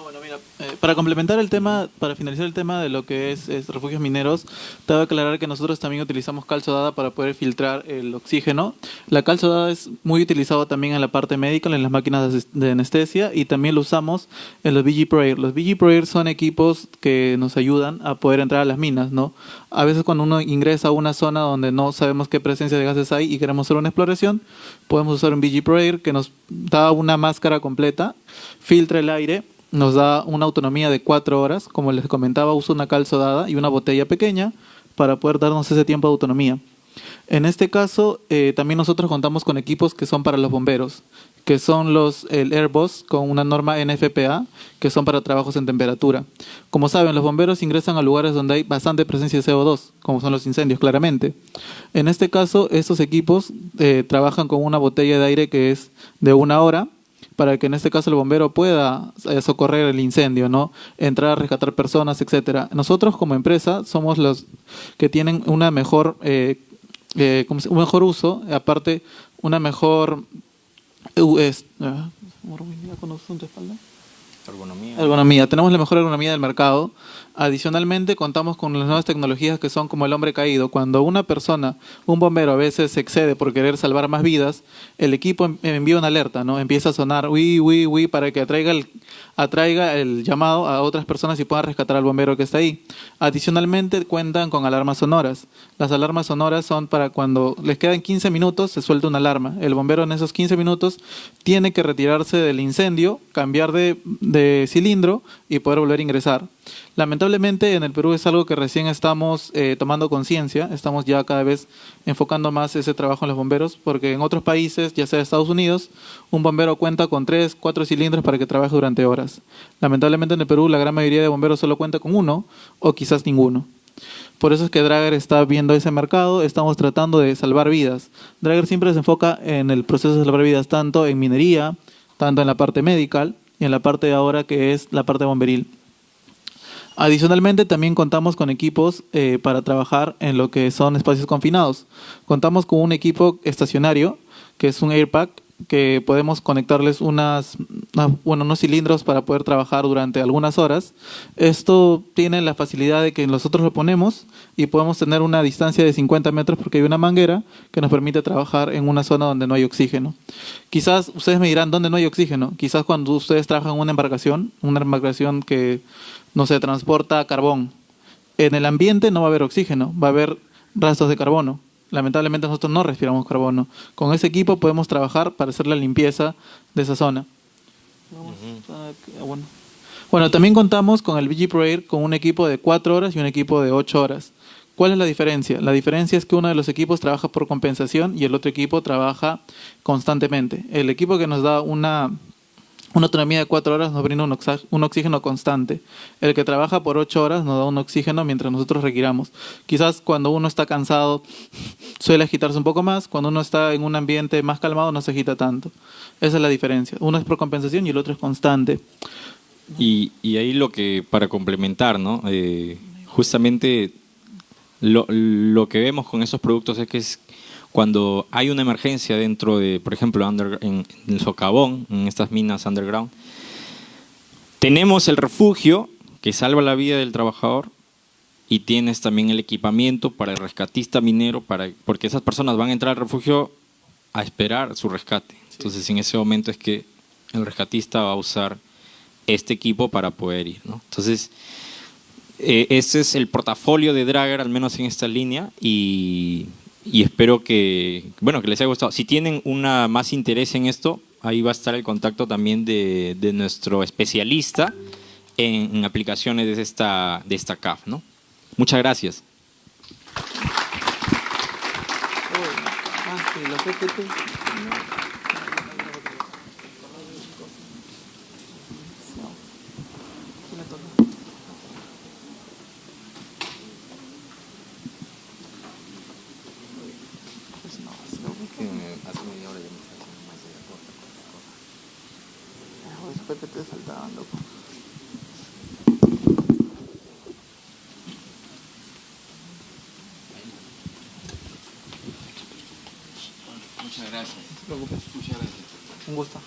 Bueno, mira, para complementar el tema, para finalizar el tema de lo que es refugios mineros, te voy a aclarar que nosotros también utilizamos cal sodada para poder filtrar el oxígeno. La cal sodada es muy utilizada también en la parte médica, en las máquinas de anestesia, y también lo usamos en los VG Pro-Air. Los VG Pro-Air son equipos que nos ayudan a poder entrar a las minas, ¿no? A veces cuando uno ingresa a una zona donde no sabemos qué presencia de gases hay y queremos hacer una exploración, podemos usar un VG Pro-Air que nos da una máscara completa, filtra el aire, nos da una autonomía de 4 horas. Como les comentaba, uso una cal sodada y una botella pequeña para poder darnos ese tiempo de autonomía. En este caso, también nosotros contamos con equipos que son para los bomberos, que son el Airbus con una norma NFPA, que son para trabajos en temperatura. Como saben, los bomberos ingresan a lugares donde hay bastante presencia de CO2, como son los incendios, claramente. En este caso, estos equipos trabajan con una botella de aire que es de 1 hora, para que en este caso el bombero pueda socorrer el incendio, ¿no? Entrar a rescatar personas, etcétera. Nosotros como empresa somos los que tienen una mejor, un mejor uso, aparte una mejor ergonomía. Tenemos la mejor ergonomía del mercado. Adicionalmente, contamos con las nuevas tecnologías que son como el hombre caído. Cuando una persona, un bombero, a veces se excede por querer salvar más vidas, el equipo envía una alerta, ¿no? Empieza a sonar uy, uy, uy, para que atraiga el llamado a otras personas y puedan rescatar al bombero que está ahí. Adicionalmente, cuentan con alarmas sonoras. Las alarmas sonoras son para cuando les quedan 15 minutos, se suelta una alarma. El bombero en esos 15 minutos tiene que retirarse del incendio, cambiar de cilindro y poder volver a ingresar. Lamentablemente en el Perú es algo que recién estamos tomando conciencia, estamos ya cada vez enfocando más ese trabajo en los bomberos, porque en otros países, ya sea Estados Unidos, un bombero cuenta con 3, 4 cilindros para que trabaje durante horas. Lamentablemente en el Perú la gran mayoría de bomberos solo cuenta con 1 o quizás ninguno. Por eso es que Draeger está viendo ese mercado, estamos tratando de salvar vidas. Draeger siempre se enfoca en el proceso de salvar vidas, tanto en minería, tanto en la parte medical y en la parte de ahora que es la parte bomberil. Adicionalmente, también contamos con equipos para trabajar en lo que son espacios confinados. Contamos con un equipo estacionario, que es un AirPack, que podemos conectarles unos cilindros para poder trabajar durante algunas horas. Esto tiene la facilidad de que nosotros lo ponemos y podemos tener una distancia de 50 metros porque hay una manguera que nos permite trabajar en una zona donde no hay oxígeno. Quizás ustedes me dirán, ¿dónde no hay oxígeno? Quizás cuando ustedes trabajan en una embarcación que, no sé, transporta carbón. En el ambiente no va a haber oxígeno, va a haber rastros de carbono. Lamentablemente nosotros no respiramos carbono. Con ese equipo podemos trabajar para hacer la limpieza de esa zona. Bueno, también contamos con el VG Pro Air con un equipo de 4 horas y un equipo de 8 horas. ¿Cuál es la diferencia? La diferencia es que uno de los equipos trabaja por compensación y el otro equipo trabaja constantemente. El equipo que nos da una autonomía de 4 horas nos brinda un oxígeno constante. El que trabaja por 8 horas nos da un oxígeno mientras nosotros requiramos. Quizás cuando uno está cansado suele agitarse un poco más, cuando uno está en un ambiente más calmado no se agita tanto. Esa es la diferencia. Uno es por compensación y el otro es constante. Y ahí lo que, para complementar, ¿no? Justamente lo que vemos con esos productos es que es cuando hay una emergencia dentro de, por ejemplo, en el socavón, en estas minas underground, tenemos el refugio que salva la vida del trabajador y tienes también el equipamiento para el rescatista minero, porque esas personas van a entrar al refugio a esperar su rescate. Entonces, en ese momento es que el rescatista va a usar este equipo para poder ir, ¿no? Entonces, Este es el portafolio de Dragger, al menos en esta línea, y espero que les haya gustado. Si tienen más interés en esto, ahí va a estar el contacto también de nuestro especialista en aplicaciones de esta CAF, ¿no? Muchas gracias. Muchas gracias. No te preocupes. Muchas gracias. Un gusto.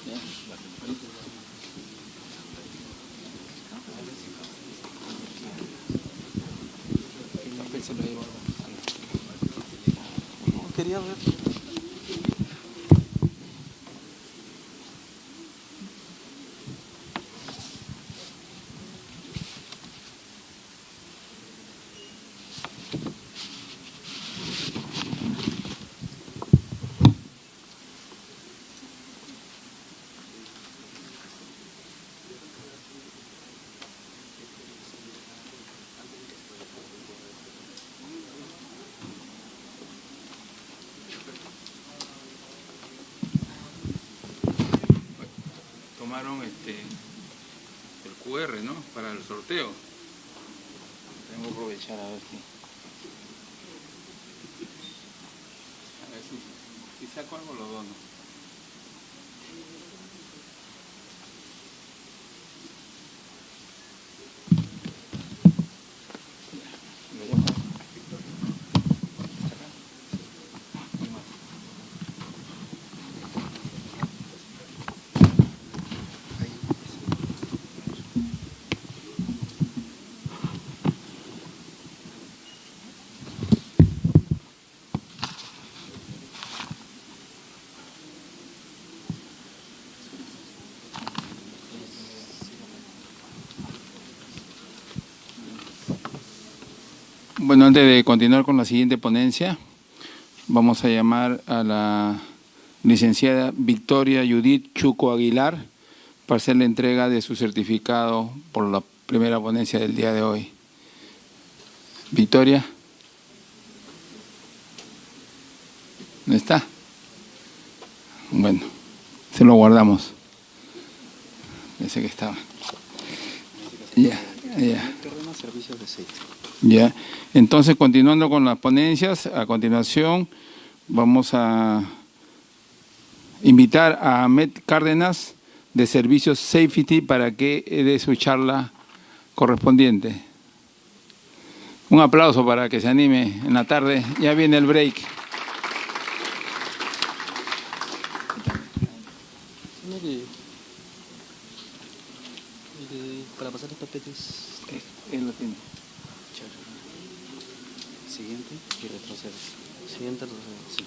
Quería ver. Tomaron el QR, ¿no? Para el sorteo. Tengo que aprovechar a ver si saco algo lo dono. Bueno, antes de continuar con la siguiente ponencia, vamos a llamar a la licenciada Victoria Judith Chuco Aguilar para hacer la entrega de su certificado por la primera ponencia del día de hoy. Victoria. ¿No está? Bueno, se lo guardamos. Pensé que estaba. Ya. Ya. Entonces, continuando con las ponencias, a continuación vamos a invitar a Ahmed Cárdenas de Servicios Safety para que dé su charla correspondiente. Un aplauso para que se anime en la tarde. Ya viene el break. Para pasar los papeles. Él lo tiene. Siguiente y retroceder. Siguiente, retroceder. Sí.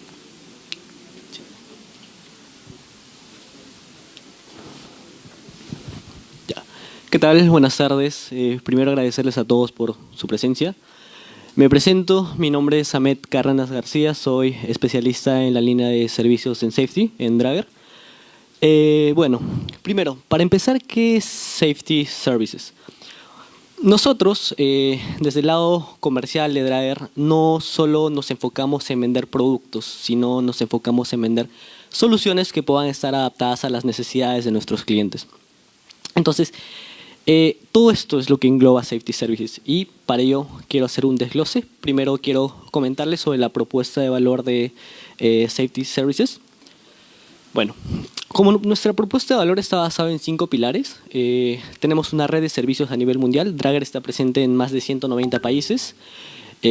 Ya. ¿Qué tal? Buenas tardes. Primero agradecerles a todos por su presencia. Me presento, mi nombre es Ahmed Cárdenas García, soy especialista en la línea de servicios en safety, en Dragger. Bueno, primero, para empezar, ¿qué es Safety Services? Nosotros, desde el lado comercial de Dragger, no solo nos enfocamos en vender productos, sino nos enfocamos en vender soluciones que puedan estar adaptadas a las necesidades de nuestros clientes. Entonces, todo esto es lo que engloba Safety Services y para ello quiero hacer un desglose. Primero quiero comentarles sobre la propuesta de valor de Safety Services. Bueno, como nuestra propuesta de valor está basada en 5 pilares, tenemos una red de servicios a nivel mundial. Dragger está presente en más de 190 países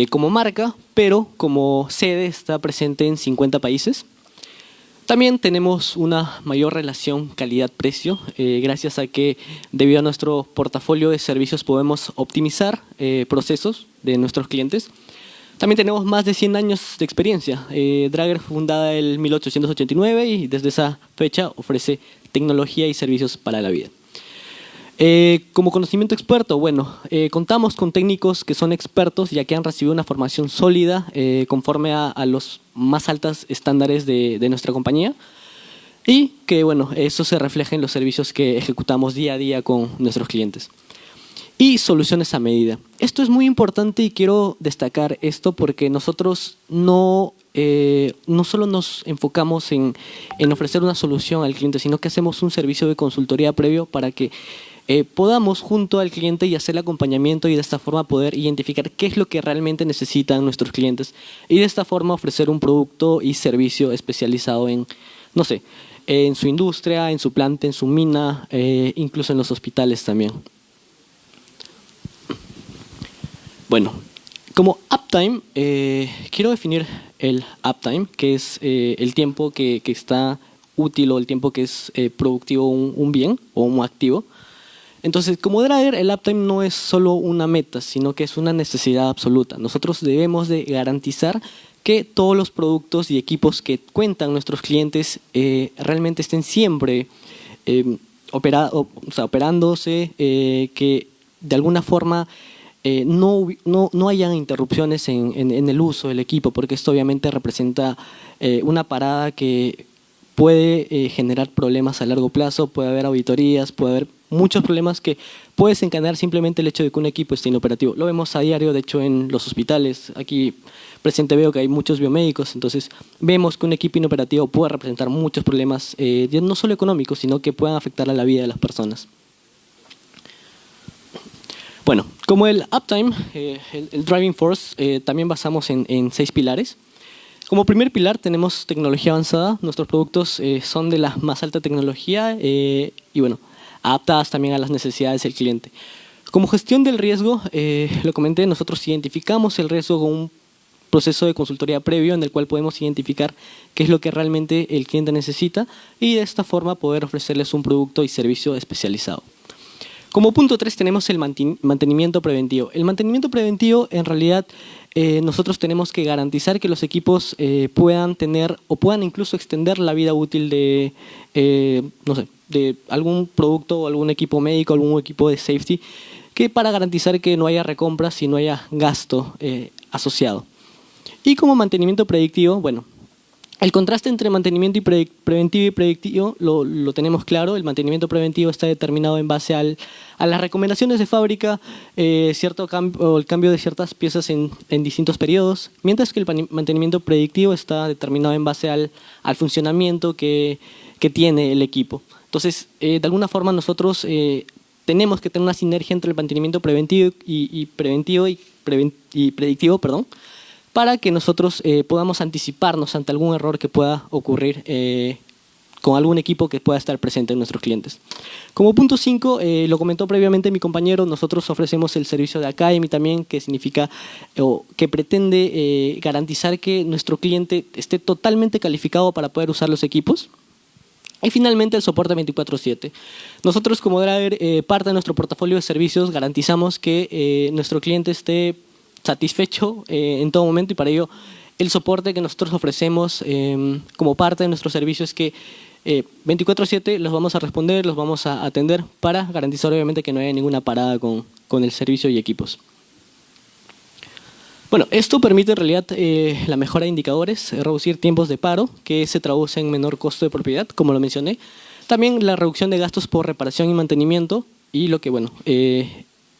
como marca, pero como sede está presente en 50 países. También tenemos una mayor relación calidad-precio, gracias a que debido a nuestro portafolio de servicios podemos optimizar procesos de nuestros clientes. También tenemos más de 100 años de experiencia. Dragger fue fundada en 1889 y desde esa fecha ofrece tecnología y servicios para la vida. Como conocimiento experto, bueno, contamos con técnicos que son expertos ya que han recibido una formación sólida conforme a los más altos estándares de nuestra compañía y que, bueno, eso se refleja en los servicios que ejecutamos día a día con nuestros clientes. Y soluciones a medida. Esto es muy importante y quiero destacar esto porque nosotros no solo nos enfocamos en ofrecer una solución al cliente, sino que hacemos un servicio de consultoría previo para que podamos junto al cliente y hacer el acompañamiento y de esta forma poder identificar qué es lo que realmente necesitan nuestros clientes y de esta forma ofrecer un producto y servicio especializado en, no sé, en su industria, en su planta, en su mina, incluso en los hospitales también. Bueno, como uptime, quiero definir el uptime, que es el tiempo que está útil o el tiempo que es productivo un bien o un activo. Entonces, como Dragger, el uptime no es solo una meta, sino que es una necesidad absoluta. Nosotros debemos de garantizar que todos los productos y equipos que cuentan nuestros clientes realmente estén siempre operándose, que de alguna forma no hayan interrupciones en el uso del equipo, porque esto obviamente representa una parada que puede generar problemas a largo plazo, puede haber auditorías, puede haber muchos problemas que puede desencadenar simplemente el hecho de que un equipo esté inoperativo. Lo vemos a diario, de hecho, en los hospitales. Aquí presente veo que hay muchos biomédicos, entonces vemos que un equipo inoperativo puede representar muchos problemas, no solo económicos, sino que puedan afectar a la vida de las personas. Bueno, como el uptime, el driving force, también basamos en 6 pilares. Como primer pilar tenemos tecnología avanzada. Nuestros productos son de la más alta tecnología y bueno, adaptadas también a las necesidades del cliente. Como gestión del riesgo, lo comenté, nosotros identificamos el riesgo con un proceso de consultoría previo en el cual podemos identificar qué es lo que realmente el cliente necesita y de esta forma poder ofrecerles un producto y servicio especializado. Como punto 3 tenemos el mantenimiento preventivo. El mantenimiento preventivo, en realidad, nosotros tenemos que garantizar que los equipos puedan tener o puedan incluso extender la vida útil de, no sé, de algún producto o algún equipo médico, algún equipo de safety, que para garantizar que no haya recompras y no haya gasto asociado. Y como mantenimiento predictivo, bueno, el contraste entre mantenimiento y preventivo y predictivo lo tenemos claro. El mantenimiento preventivo está determinado en base a las recomendaciones de fábrica, el cambio de ciertas piezas en distintos periodos, mientras que el mantenimiento predictivo está determinado en base al funcionamiento que tiene el equipo. Entonces, de alguna forma nosotros tenemos que tener una sinergia entre el mantenimiento preventivo y predictivo, para que nosotros podamos anticiparnos ante algún error que pueda ocurrir con algún equipo que pueda estar presente en nuestros clientes. Como punto 5, lo comentó previamente mi compañero, nosotros ofrecemos el servicio de Academy también, que significa o que pretende garantizar que nuestro cliente esté totalmente calificado para poder usar los equipos. Y finalmente el soporte 24/7. Nosotros como Dragger, parte de nuestro portafolio de servicios, garantizamos que nuestro cliente esté satisfecho en todo momento y para ello el soporte que nosotros ofrecemos como parte de nuestro servicio es que 24/7 los vamos a responder, los vamos a atender para garantizar obviamente que no haya ninguna parada con el servicio y equipos. Bueno, esto permite en realidad la mejora de indicadores, reducir tiempos de paro, que se traduce en menor costo de propiedad, como lo mencioné. También la reducción de gastos por reparación y mantenimiento y lo que, bueno,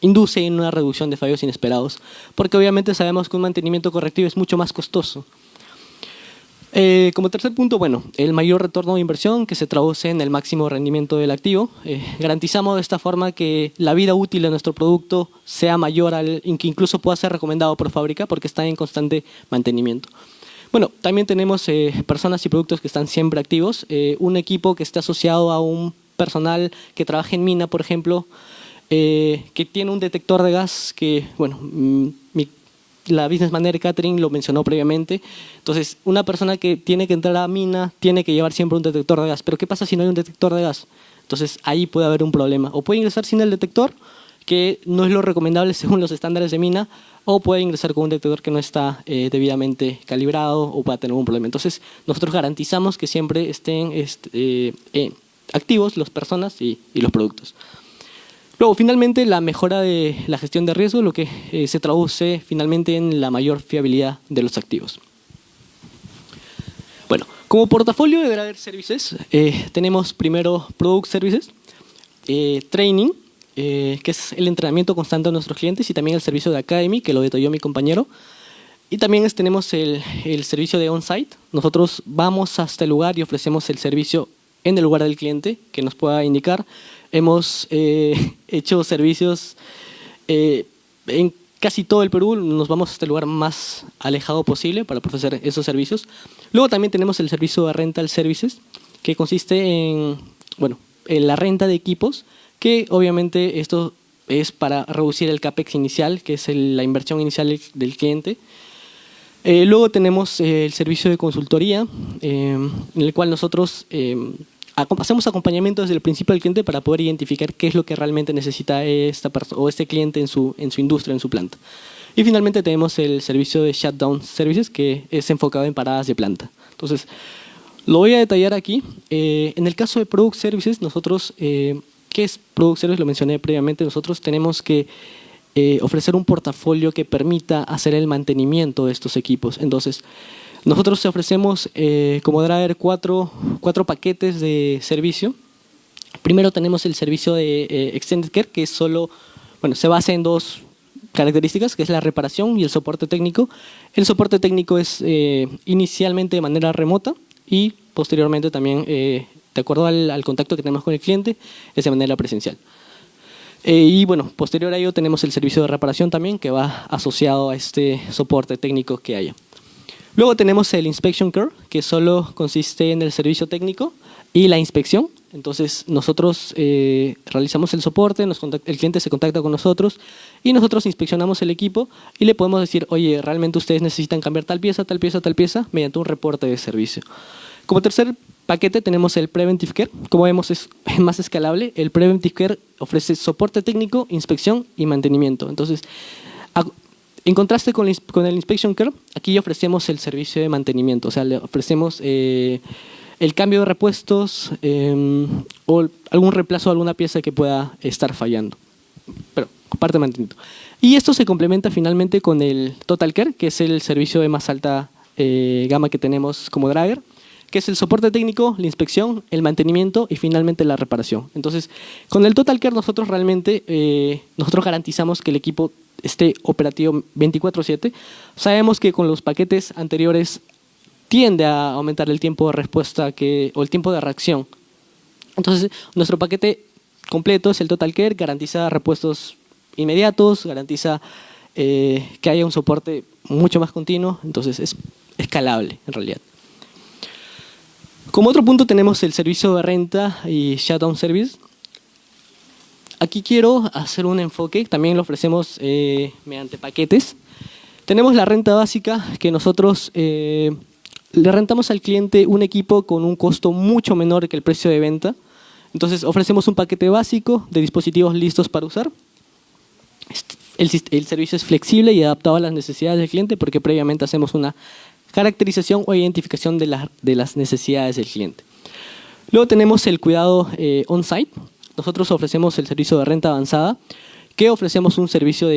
induce en una reducción de fallos inesperados, porque obviamente sabemos que un mantenimiento correctivo es mucho más costoso. Como tercer punto, bueno, el mayor retorno de inversión que se traduce en el máximo rendimiento del activo. Garantizamos de esta forma que la vida útil de nuestro producto sea mayor que incluso pueda ser recomendado por fábrica porque está en constante mantenimiento. Bueno, también tenemos personas y productos que están siempre activos. Un equipo que esté asociado a un personal que trabaja en mina, por ejemplo, que tiene un detector de gas que, bueno, la Business Manager Catering lo mencionó previamente. Entonces, una persona que tiene que entrar a mina tiene que llevar siempre un detector de gas. Pero ¿qué pasa si no hay un detector de gas? Entonces, ahí puede haber un problema. O puede ingresar sin el detector, que no es lo recomendable según los estándares de mina, o puede ingresar con un detector que no está debidamente calibrado o pueda tener un problema. Entonces, nosotros garantizamos que siempre estén activos las personas y los productos. Luego, finalmente, la mejora de la gestión de riesgo, lo que se traduce finalmente en la mayor fiabilidad de los activos. Bueno, como portafolio de Dragger Services, tenemos primero Product Services, Training, que es el entrenamiento constante de nuestros clientes, y también el servicio de Academy, que lo detalló mi compañero. Y también tenemos el servicio de on-site. Nosotros vamos hasta el lugar y ofrecemos el servicio en el lugar del cliente que nos pueda indicar. Hemos hecho servicios en casi todo el Perú. Nos vamos hasta el lugar más alejado posible para ofrecer esos servicios. Luego también tenemos el servicio de Rental Services, que consiste en la renta de equipos, que obviamente esto es para reducir el CAPEX inicial, que es la inversión inicial del cliente. Luego tenemos el servicio de consultoría, en el cual nosotros hacemos acompañamiento desde el principio del cliente para poder identificar qué es lo que realmente necesita esta persona o este cliente en su industria, en su planta. Y finalmente tenemos el servicio de Shutdown Services, que es enfocado en paradas de planta. Entonces, lo voy a detallar aquí. En el caso de Product Services, nosotros, ¿qué es Product Services? Lo mencioné previamente. Nosotros tenemos que ofrecer un portafolio que permita hacer el mantenimiento de estos equipos. Entonces, nosotros ofrecemos como Dragger cuatro paquetes de servicio. Primero tenemos el servicio de Extended Care, que es se basa en dos características, que es la reparación y el soporte técnico. El soporte técnico es inicialmente de manera remota y posteriormente también, de acuerdo al contacto que tenemos con el cliente, es de manera presencial. Y posterior a ello tenemos el servicio de reparación también, que va asociado a este soporte técnico que haya. Luego tenemos el Inspection Care, que solo consiste en el servicio técnico y la inspección. Entonces nosotros realizamos el soporte, el cliente se contacta con nosotros y nosotros inspeccionamos el equipo y le podemos decir, oye, realmente ustedes necesitan cambiar tal pieza, mediante un reporte de servicio. Como tercer paquete tenemos el Preventive Care. Como vemos, es más escalable. El Preventive Care ofrece soporte técnico, inspección y mantenimiento. Entonces, en contraste con el Inspection Care, aquí ofrecemos el servicio de mantenimiento. O sea, le ofrecemos el cambio de repuestos o algún reemplazo de alguna pieza que pueda estar fallando. Pero, parte de mantenimiento. Y esto se complementa finalmente con el Total Care, que es el servicio de más alta gama que tenemos como Dragger, que es el soporte técnico, la inspección, el mantenimiento y finalmente la reparación. Entonces, con el Total Care nosotros realmente nosotros garantizamos que el equipo esté operativo 24/7. Sabemos que con los paquetes anteriores tiende a aumentar el tiempo de respuesta o el tiempo de reacción. Entonces, nuestro paquete completo es el Total Care, garantiza repuestos inmediatos, garantiza que haya un soporte mucho más continuo, entonces es escalable en realidad. Como otro punto tenemos el servicio de renta y Shutdown Service. Aquí quiero hacer un enfoque, también lo ofrecemos mediante paquetes. Tenemos la renta básica, que nosotros le rentamos al cliente un equipo con un costo mucho menor que el precio de venta. Entonces ofrecemos un paquete básico de dispositivos listos para usar. El servicio es flexible y adaptado a las necesidades del cliente porque previamente hacemos una caracterización o identificación de las necesidades del cliente. Luego tenemos el cuidado on-site. Nosotros ofrecemos el servicio de renta avanzada, que ofrecemos un servicio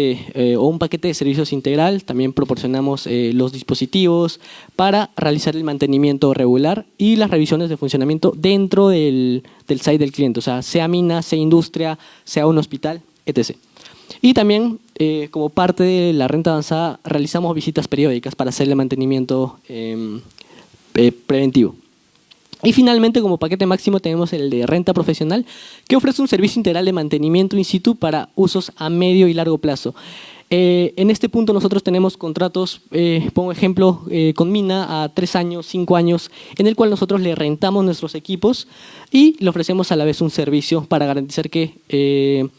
o un paquete de servicios integral. También proporcionamos los dispositivos para realizar el mantenimiento regular y las revisiones de funcionamiento dentro del site del cliente, o sea mina, sea industria, sea un hospital, etc. Y también, como parte de la renta avanzada, realizamos visitas periódicas para hacer el mantenimiento preventivo. Y finalmente, como paquete máximo, tenemos el de renta profesional, que ofrece un servicio integral de mantenimiento in situ para usos a medio y largo plazo. En este punto nosotros tenemos contratos, pongo ejemplo, con mina a 3 años, 5 años, en el cual nosotros le rentamos nuestros equipos y le ofrecemos a la vez un servicio para garantizar que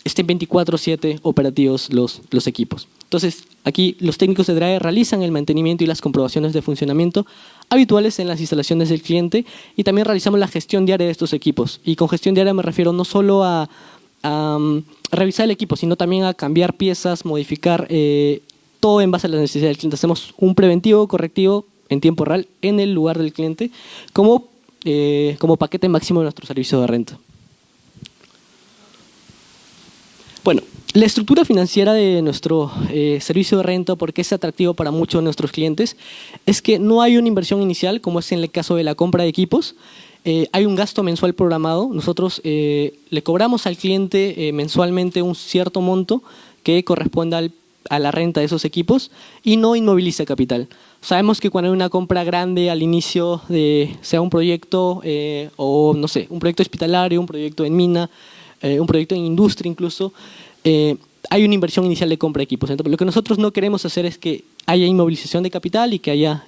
estén 24/7 operativos los equipos. Entonces, aquí los técnicos de Dragger realizan el mantenimiento y las comprobaciones de funcionamiento habituales en las instalaciones del cliente y también realizamos la gestión diaria de estos equipos. Y con gestión diaria me refiero no solo a revisar el equipo, sino también a cambiar piezas, modificar todo en base a las necesidades del cliente. Hacemos un preventivo, correctivo en tiempo real en el lugar del cliente como paquete máximo de nuestro servicio de renta. Bueno, la estructura financiera de nuestro servicio de renta, porque es atractivo para muchos de nuestros clientes, es que no hay una inversión inicial, como es en el caso de la compra de equipos. Hay un gasto mensual programado. Nosotros le cobramos al cliente mensualmente un cierto monto que corresponde a la renta de esos equipos y no inmoviliza capital. Sabemos que cuando hay una compra grande al inicio de, sea un proyecto o no sé, un proyecto hospitalario, un proyecto en mina, un proyecto en industria incluso, hay una inversión inicial de compra de equipos. Entonces, lo que nosotros no queremos hacer es que haya inmovilización de capital y que haya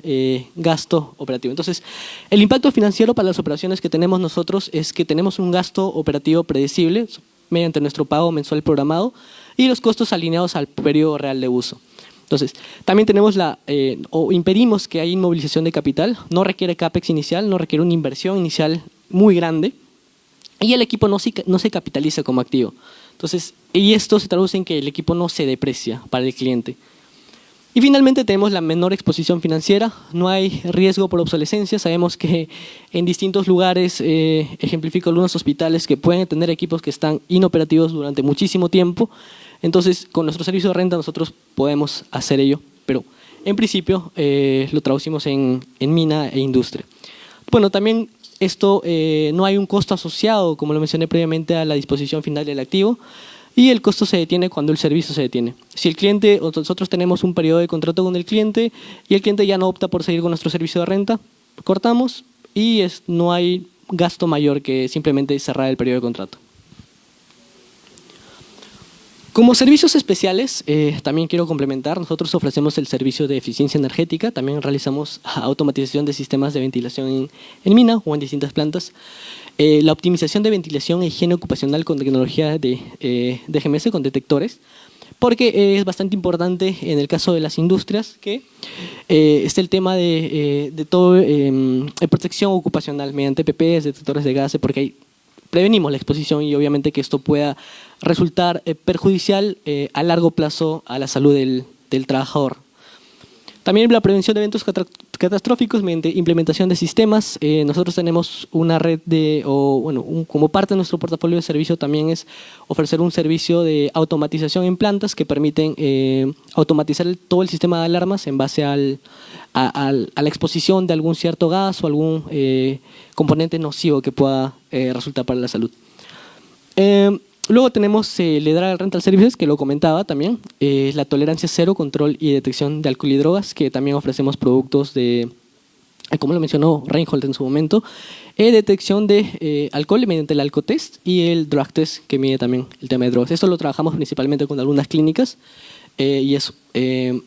gasto operativo. Entonces, el impacto financiero para las operaciones que tenemos nosotros es que tenemos un gasto operativo predecible mediante nuestro pago mensual programado y los costos alineados al periodo real de uso. Entonces, también tenemos o impedimos que haya inmovilización de capital, no requiere CAPEX inicial, no requiere una inversión inicial muy grande y el equipo no se capitaliza como activo. Entonces, y esto se traduce en que el equipo no se deprecia para el cliente. Y finalmente tenemos la menor exposición financiera, no hay riesgo por obsolescencia. Sabemos que en distintos lugares, ejemplifico algunos hospitales que pueden tener equipos que están inoperativos durante muchísimo tiempo. Entonces, con nuestro servicio de renta nosotros podemos hacer ello, pero en principio lo traducimos en mina e industria. Bueno, también esto no hay un costo asociado, como lo mencioné previamente, a la disposición final del activo. Y el costo se detiene cuando el servicio se detiene. Si el cliente, o nosotros tenemos un periodo de contrato con el cliente y el cliente ya no opta por seguir con nuestro servicio de renta, cortamos y no hay gasto mayor que simplemente cerrar el periodo de contrato. Como servicios especiales, también quiero complementar, nosotros ofrecemos el servicio de eficiencia energética, también realizamos automatización de sistemas de ventilación en mina o en distintas plantas, la optimización de ventilación e higiene ocupacional con tecnología de GMS, con detectores, porque es bastante importante en el caso de las industrias que está el tema de todo protección ocupacional mediante PPs, detectores de gases, porque prevenimos la exposición y obviamente que esto pueda resultar perjudicial a largo plazo a la salud del trabajador. También la prevención de eventos catastróficos mediante implementación de sistemas. Nosotros tenemos una red como parte de nuestro portafolio de servicio también es ofrecer un servicio de automatización en plantas que permiten automatizar todo el sistema de alarmas en base a la exposición de algún cierto gas o algún componente nocivo que pueda resultar para la salud. Luego tenemos Ledrag Rental Services, que lo comentaba también, la tolerancia cero, control y detección de alcohol y drogas, que también ofrecemos productos de, como lo mencionó Reinhold en su momento, detección de alcohol mediante el alcotest y el drug test, que mide también el tema de drogas. Esto lo trabajamos principalmente con algunas clínicas y es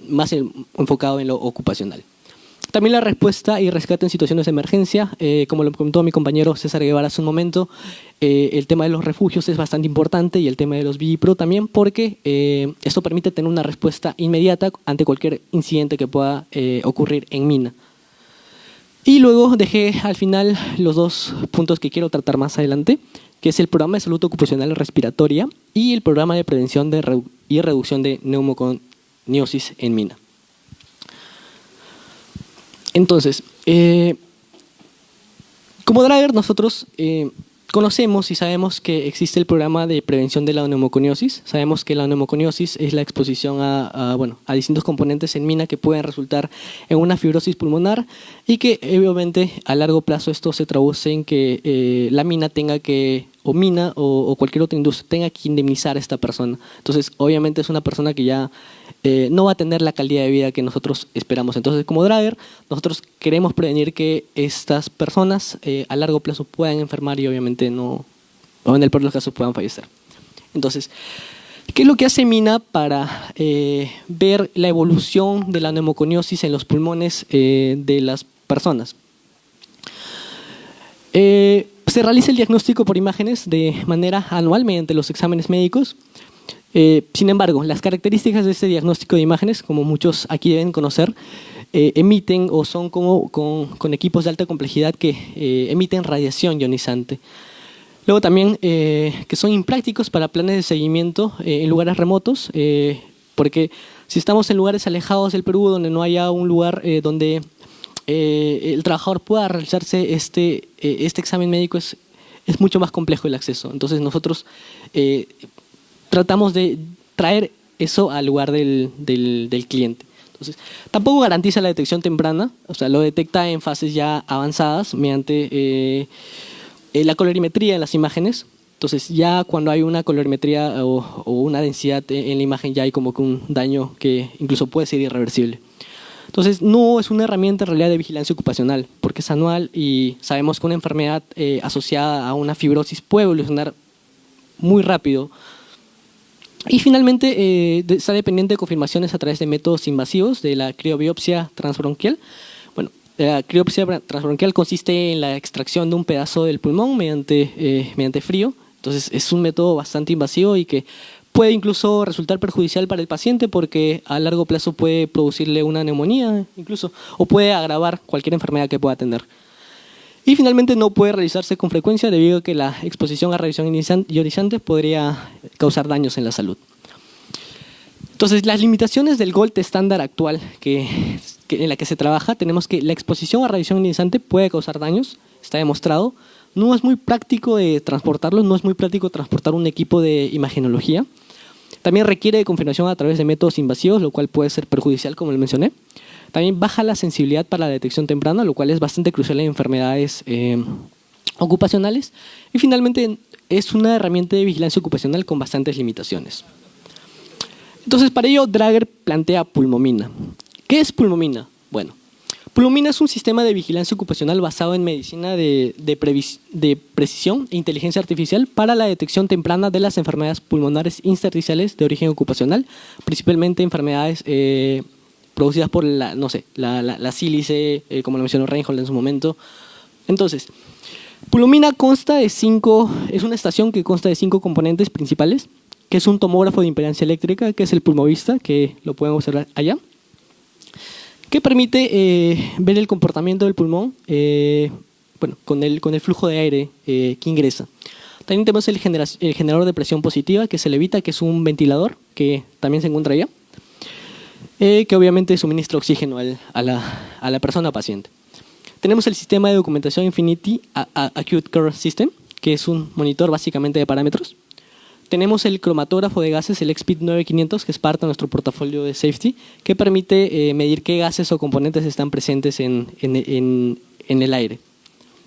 más enfocado en lo ocupacional. También la respuesta y rescate en situaciones de emergencia, como lo comentó mi compañero César Guevara hace un momento, el tema de los refugios es bastante importante y el tema de los ViPro también, porque esto permite tener una respuesta inmediata ante cualquier incidente que pueda ocurrir en mina. Y luego dejé al final los dos puntos que quiero tratar más adelante, que es el programa de salud ocupacional respiratoria y el programa de prevención y reducción de neumoconiosis en mina. Entonces, como Draeger nosotros conocemos y sabemos que existe el programa de prevención de la neumoconiosis. Sabemos que la neumoconiosis es la exposición a distintos componentes en mina que pueden resultar en una fibrosis pulmonar y que obviamente a largo plazo esto se traduce en que la mina tenga que, o mina o cualquier otra industria tenga que indemnizar a esta persona. Entonces, obviamente es una persona que ya no va a tener la calidad de vida que nosotros esperamos. Entonces, como Draeger, nosotros queremos prevenir que estas personas a largo plazo puedan enfermar y obviamente no, o en el peor de los casos puedan fallecer. Entonces, ¿qué es lo que hace Mina para ver la evolución de la neumoconiosis en los pulmones de las personas? Se realiza el diagnóstico por imágenes de manera anual mediante los exámenes médicos. Sin embargo, las características de este diagnóstico de imágenes, como muchos aquí deben conocer, emiten o son como con equipos de alta complejidad que emiten radiación ionizante. Luego también que son imprácticos para planes de seguimiento en lugares remotos, porque si estamos en lugares alejados del Perú donde no haya un lugar donde el trabajador pueda realizarse este examen médico, es mucho más complejo el acceso. Entonces nosotros tratamos de traer eso al lugar del cliente. Entonces, tampoco garantiza la detección temprana, o sea, lo detecta en fases ya avanzadas mediante la colorimetría en las imágenes. Entonces, ya cuando hay una colorimetría o una densidad en la imagen, ya hay como que un daño que incluso puede ser irreversible. Entonces, no es una herramienta en realidad de vigilancia ocupacional, porque es anual y sabemos que una enfermedad asociada a una fibrosis puede evolucionar muy rápido. Y finalmente, está dependiente de confirmaciones a través de métodos invasivos de la criobiopsia transbronquial. Bueno, la criopsia transbronquial consiste en la extracción de un pedazo del pulmón mediante frío. Entonces, es un método bastante invasivo y que puede incluso resultar perjudicial para el paciente porque a largo plazo puede producirle una neumonía incluso o puede agravar cualquier enfermedad que pueda tener. Y finalmente no puede realizarse con frecuencia debido a que la exposición a radiación ionizante podría causar daños en la salud. Entonces, las limitaciones del GOLD estándar actual en la que se trabaja, tenemos que la exposición a radiación ionizante puede causar daños, está demostrado. No es muy práctico transportarlo, no es muy práctico transportar un equipo de imagenología. También requiere de confirmación a través de métodos invasivos, lo cual puede ser perjudicial, como lo mencioné. También baja la sensibilidad para la detección temprana, lo cual es bastante crucial en enfermedades ocupacionales. Y finalmente es una herramienta de vigilancia ocupacional con bastantes limitaciones. Entonces, para ello, Draeger plantea Pulmomina. ¿Qué es Pulmomina? Bueno, Pulmomina es un sistema de vigilancia ocupacional basado en medicina de precisión e inteligencia artificial para la detección temprana de las enfermedades pulmonares intersticiales de origen ocupacional, principalmente enfermedades producidas por la sílice, como lo mencionó Reinhold en su momento. Entonces, Pulmomina es una estación que consta de 5 componentes principales, que es un tomógrafo de impedancia eléctrica, que es el Pulmovista, que lo pueden observar allá, que permite ver el comportamiento del pulmón con el flujo de aire que ingresa. También tenemos el generador de presión positiva, que se levita, que es un ventilador, que también se encuentra allá, que obviamente suministra oxígeno a la persona paciente. Tenemos el sistema de documentación Infinity Acute Care System, que es un monitor básicamente de parámetros. Tenemos el cromatógrafo de gases, el XPID 9500, que es parte de nuestro portafolio de safety, que permite medir qué gases o componentes están presentes en el aire.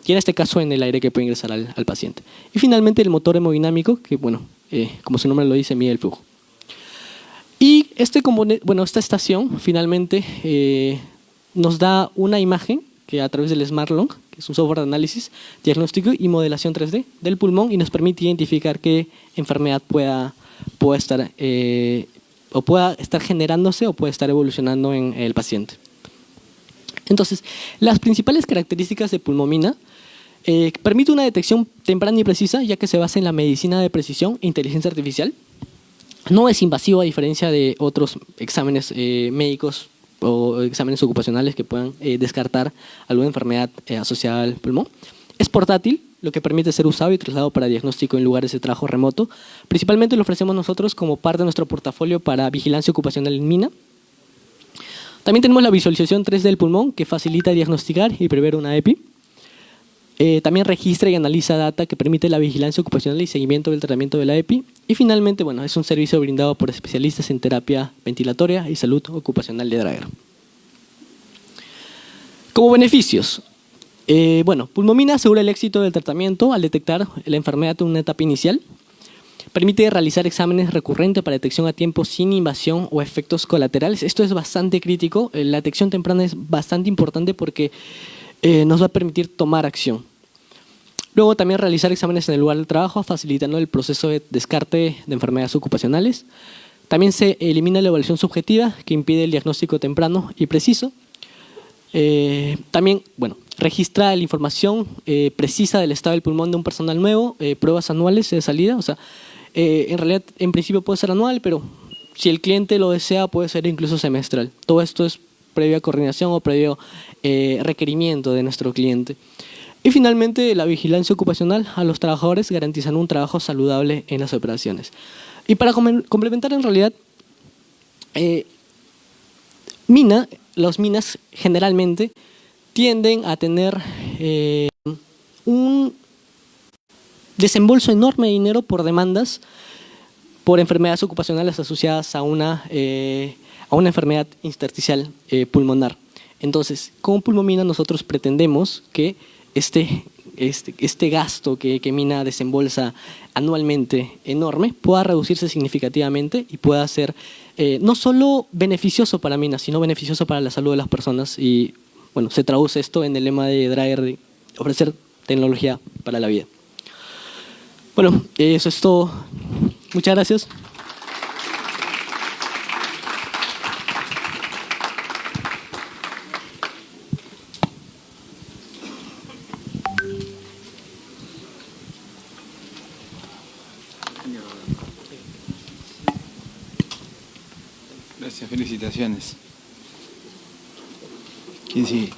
Y en este caso, en el aire que puede ingresar al paciente. Y finalmente, el motor hemodinámico, que, como su nombre lo dice, mide el flujo. Y esta estación finalmente nos da una imagen que a través del SmartLung, que es un software de análisis, diagnóstico y modelación 3D del pulmón y nos permite identificar qué enfermedad pueda estar generándose o puede estar evolucionando en el paciente. Entonces, las principales características de Pulmomina permite una detección temprana y precisa, ya que se basa en la medicina de precisión e inteligencia artificial. No es invasivo a diferencia de otros exámenes médicos o exámenes ocupacionales que puedan descartar alguna enfermedad asociada al pulmón. Es portátil, lo que permite ser usado y trasladado para diagnóstico en lugares de trabajo remoto. Principalmente lo ofrecemos nosotros como parte de nuestro portafolio para vigilancia ocupacional en mina. También tenemos la visualización 3D del pulmón, que facilita diagnosticar y prever una EPI. También registra y analiza data que permite la vigilancia ocupacional y seguimiento del tratamiento de la EPI. Y finalmente, es un servicio brindado por especialistas en terapia ventilatoria y salud ocupacional de Draeger. Como beneficios, Pulmomina asegura el éxito del tratamiento al detectar la enfermedad en una etapa inicial. Permite realizar exámenes recurrentes para detección a tiempo sin invasión o efectos colaterales. Esto es bastante crítico. La detección temprana es bastante importante porque nos va a permitir tomar acción. Luego también realizar exámenes en el lugar de trabajo, facilitando el proceso de descarte de enfermedades ocupacionales. También se elimina la evaluación subjetiva, que impide el diagnóstico temprano y preciso. También, registra la información precisa del estado del pulmón de un personal nuevo, pruebas anuales de salida. En realidad, en principio puede ser anual, pero si el cliente lo desea, puede ser incluso semestral. Todo esto es previa coordinación o previo requerimiento de nuestro cliente. Y finalmente, la vigilancia ocupacional a los trabajadores, garantizando un trabajo saludable en las operaciones. Y para complementar, en realidad, las minas generalmente tienden a tener un desembolso enorme de dinero por demandas por enfermedades ocupacionales asociadas a una enfermedad intersticial pulmonar. Entonces, con Pulmomina nosotros pretendemos que este gasto que Mina desembolsa anualmente enorme pueda reducirse significativamente y pueda ser no solo beneficioso para Mina, sino beneficioso para la salud de las personas. Y bueno, se traduce esto en el lema de Draeger de ofrecer tecnología para la vida. Bueno, eso es todo. Muchas gracias. Gracias, felicitaciones. ¿Quién sigue?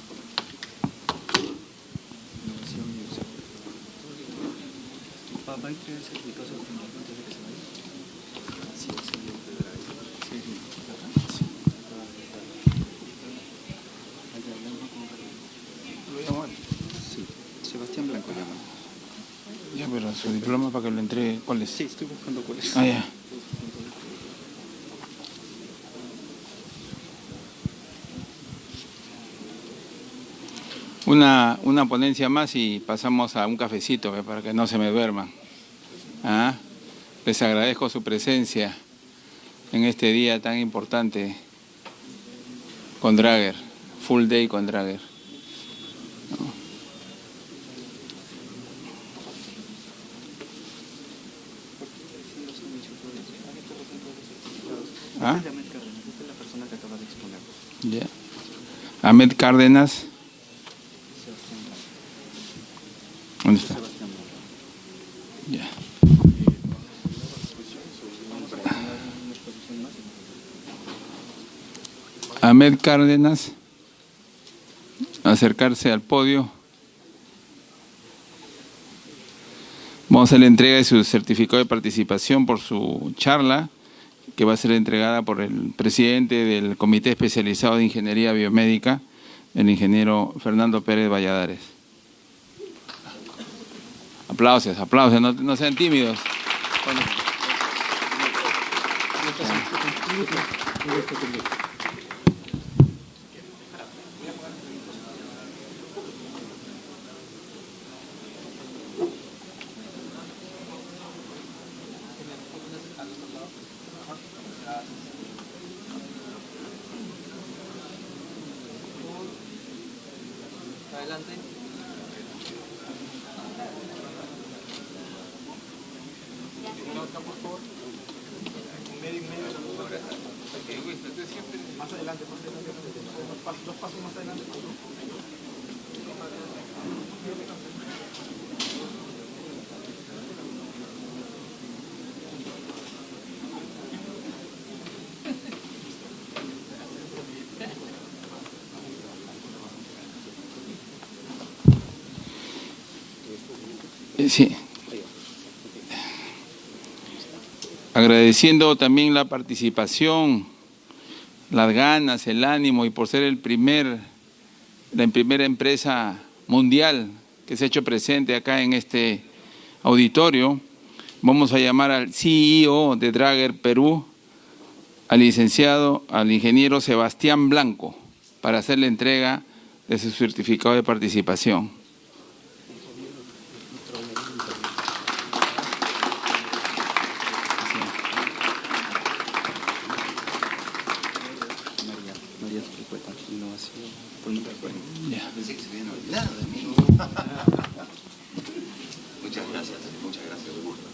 Sí, Sebastián Blanco llama. Ya, pero su diploma para que lo entregue, ¿cuál es? Sí, estoy buscando cuál es. Ah, ya. Una ponencia más y pasamos a un cafecito para que no se me duerman. ¿Ah? Les agradezco su presencia en este día tan importante con Draeger, full day con Draeger. ¿Ah? Esta es la persona que acaba de exponer. Ya. Ahmed Cárdenas. ¿Dónde está? Sebastián Blanco. Ya. Ahmed Cárdenas, acercarse al podio. Vamos a hacer la entrega de su certificado de participación por su charla, que va a ser entregada por el presidente del Comité Especializado de Ingeniería Biomédica, el ingeniero Fernando Pérez Valladares. Aplausos, aplausos, no sean tímidos. Sí. Agradeciendo también la participación, las ganas, el ánimo y por ser la primera empresa mundial que se ha hecho presente acá en este auditorio, vamos a llamar al CEO de Draeger Perú, al ingeniero Sebastián Blanco, para hacer la entrega de su certificado de participación. María Tricueta, innovación. Ya. Pensé que se habían olvidado de mí. Muchas gracias, de gusto.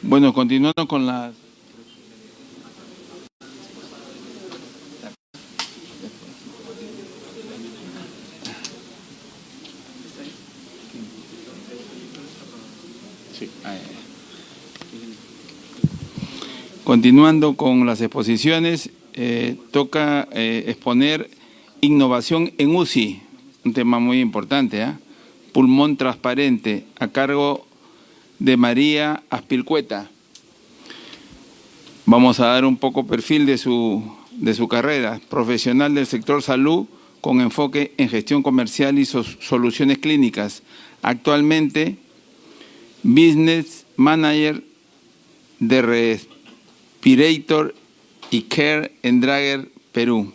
Bueno, continuando con las... Continuando con las exposiciones, toca exponer innovación en UCI, un tema muy importante, pulmón transparente, a cargo de María Aspilcueta. Vamos a dar un poco perfil de su carrera. Profesional del sector salud con enfoque en gestión comercial y soluciones clínicas. Actualmente, Business Manager de Respirator y Care en Drager, Perú.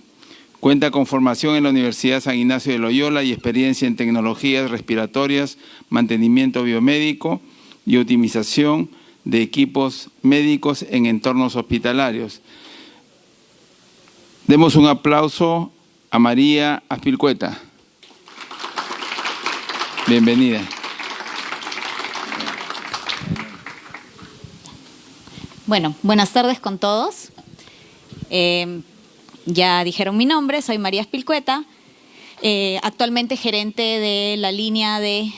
Cuenta con formación en la Universidad San Ignacio de Loyola y experiencia en tecnologías respiratorias, mantenimiento biomédico y optimización de equipos médicos en entornos hospitalarios. Demos un aplauso a María Aspilcueta. Bienvenida. Bueno, buenas tardes con todos. Ya dijeron mi nombre, soy María Aspilcueta, actualmente gerente de la línea de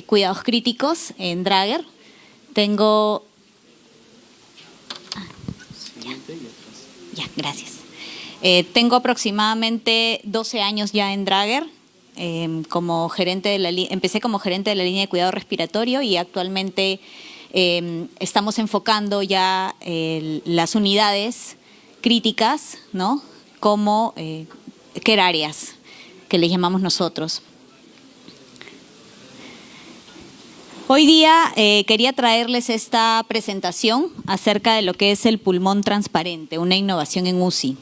cuidados críticos en Drager. Tengo... Ya, gracias. Tengo aproximadamente 12 años ya en Drager. Como gerente de empecé como gerente de la línea de cuidado respiratorio y actualmente estamos enfocando ya las unidades críticas, ¿no? Como care areas, que le llamamos nosotros. Hoy día quería traerles esta presentación acerca de lo que es el pulmón transparente, una innovación en UCI.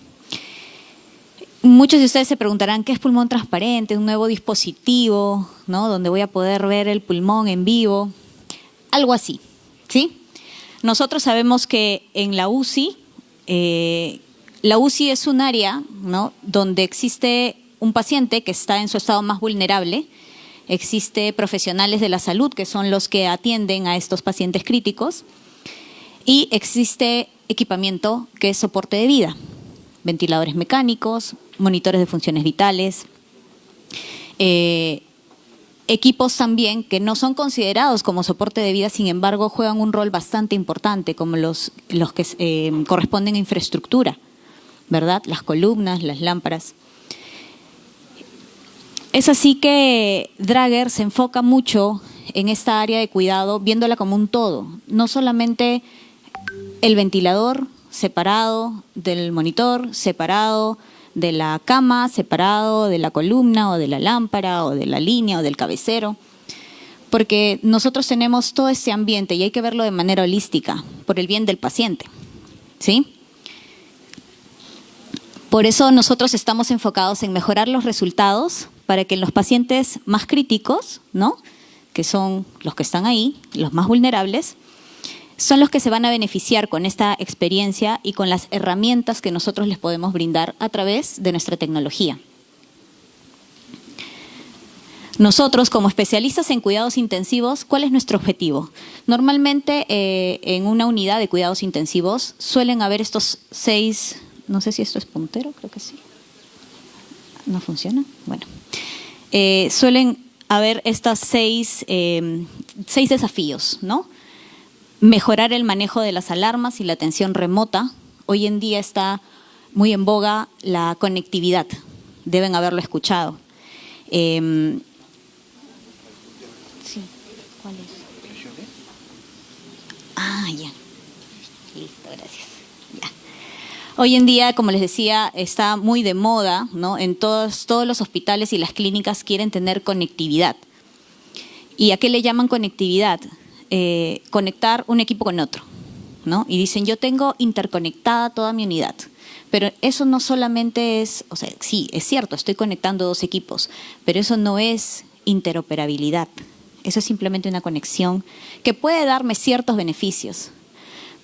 Muchos de ustedes se preguntarán, ¿qué es pulmón transparente? Un nuevo dispositivo, ¿no? Donde voy a poder ver el pulmón en vivo. Algo así, ¿sí? Nosotros sabemos que en la UCI es un área, ¿no? Donde existe un paciente que está en su estado más vulnerable. Existe profesionales de la salud que son los que atienden a estos pacientes críticos. Y existe equipamiento que es soporte de vida. Ventiladores mecánicos, monitores de funciones vitales, equipos también que no son considerados como soporte de vida, sin embargo juegan un rol bastante importante, como los que corresponden a infraestructura, ¿verdad? Las columnas, las lámparas. Es así que Drager se enfoca mucho en esta área de cuidado, viéndola como un todo, no solamente el ventilador separado del monitor, separado de la cama, separado de la columna o de la lámpara o de la línea o del cabecero, porque nosotros tenemos todo este ambiente y hay que verlo de manera holística, por el bien del paciente, ¿sí? Por eso nosotros estamos enfocados en mejorar los resultados para que los pacientes más críticos, ¿no? Que son los que están ahí, los más vulnerables, son los que se van a beneficiar con esta experiencia y con las herramientas que nosotros les podemos brindar a través de nuestra tecnología. Nosotros, como especialistas en cuidados intensivos, ¿cuál es nuestro objetivo? Normalmente en una unidad de cuidados intensivos suelen haber estos 6, no sé si esto es puntero, creo que sí. ¿No funciona? Bueno. Suelen haber estas 6 desafíos, ¿no? Mejorar el manejo de las alarmas y la atención remota. Hoy en día está muy en boga la conectividad. Deben haberlo escuchado. Sí, ¿cuál es? Ah, ya. Listo, gracias. Ya. Hoy en día, como les decía, está muy de moda, ¿no? En todos los hospitales y las clínicas quieren tener conectividad. ¿Y a qué le llaman conectividad? Conectar un equipo con otro, ¿no? Y dicen, yo tengo interconectada toda mi unidad. Pero eso no solamente es, o sea, sí, es cierto, estoy conectando 2 equipos, pero eso no es interoperabilidad. Eso es simplemente una conexión que puede darme ciertos beneficios.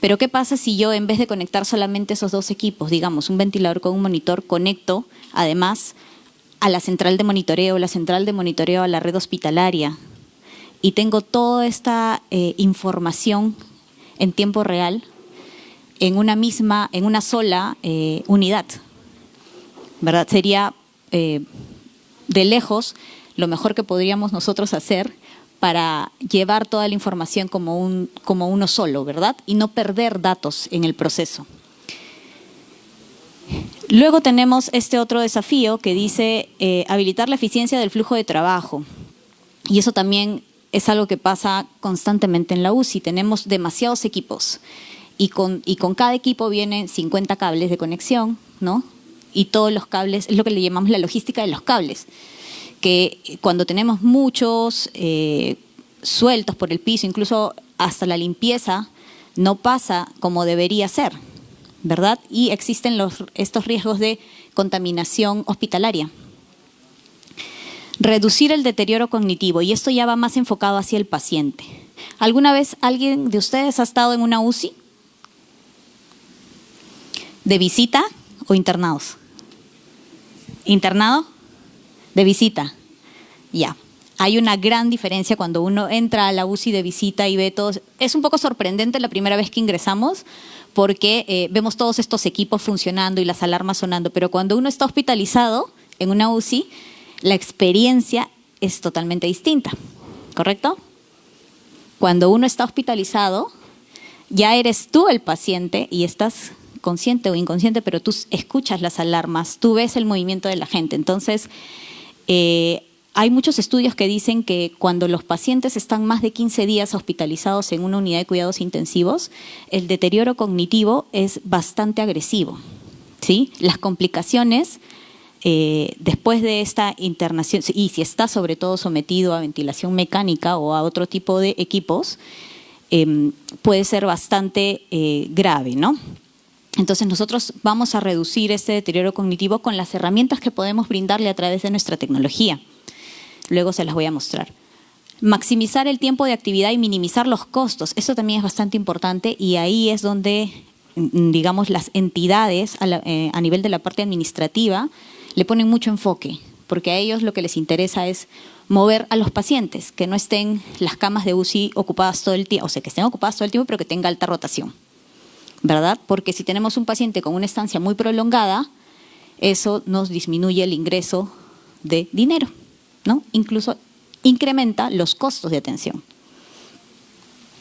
Pero ¿qué pasa si yo, en vez de conectar solamente esos 2 equipos, digamos, un ventilador con un monitor, conecto además a la central de monitoreo a la red hospitalaria? Y tengo toda esta información en tiempo real en una sola unidad, ¿verdad? Sería de lejos lo mejor que podríamos nosotros hacer para llevar toda la información como uno solo, ¿verdad? Y no perder datos en el proceso. Luego tenemos este otro desafío que dice habilitar la eficiencia del flujo de trabajo. Y eso también es algo que pasa constantemente en la UCI. Tenemos demasiados equipos y con cada equipo vienen 50 cables de conexión, ¿no? Y todos los cables, es lo que le llamamos la logística de los cables, que cuando tenemos muchos sueltos por el piso, incluso hasta la limpieza, no pasa como debería ser, ¿verdad? Y existen estos riesgos de contaminación hospitalaria. Reducir el deterioro cognitivo, y esto ya va más enfocado hacia el paciente. ¿Alguna vez alguien de ustedes ha estado en una UCI? ¿De visita o internados? ¿Internado? De visita. Ya. Hay una gran diferencia cuando uno entra a la UCI de visita y ve todos. Es un poco sorprendente la primera vez que ingresamos porque vemos todos estos equipos funcionando y las alarmas sonando, pero cuando uno está hospitalizado en una UCI, la experiencia es totalmente distinta, ¿correcto? Cuando uno está hospitalizado, ya eres tú el paciente y estás consciente o inconsciente, pero tú escuchas las alarmas, tú ves el movimiento de la gente. Entonces, hay muchos estudios que dicen que cuando los pacientes están más de 15 días hospitalizados en una unidad de cuidados intensivos, el deterioro cognitivo es bastante agresivo, ¿sí? Las complicaciones después de esta internación, y si está sobre todo sometido a ventilación mecánica o a otro tipo de equipos, puede ser bastante grave, ¿no? Entonces nosotros vamos a reducir este deterioro cognitivo con las herramientas que podemos brindarle a través de nuestra tecnología. Luego se las voy a mostrar. Maximizar el tiempo de actividad y minimizar los costos. Eso también es bastante importante y ahí es donde, digamos, las entidades a nivel de la parte administrativa le ponen mucho enfoque, porque a ellos lo que les interesa es mover a los pacientes, que no estén las camas de UCI ocupadas todo el tiempo, o sea, que estén ocupadas todo el tiempo, pero que tenga alta rotación, ¿verdad? Porque si tenemos un paciente con una estancia muy prolongada, eso nos disminuye el ingreso de dinero, ¿no? Incluso incrementa los costos de atención.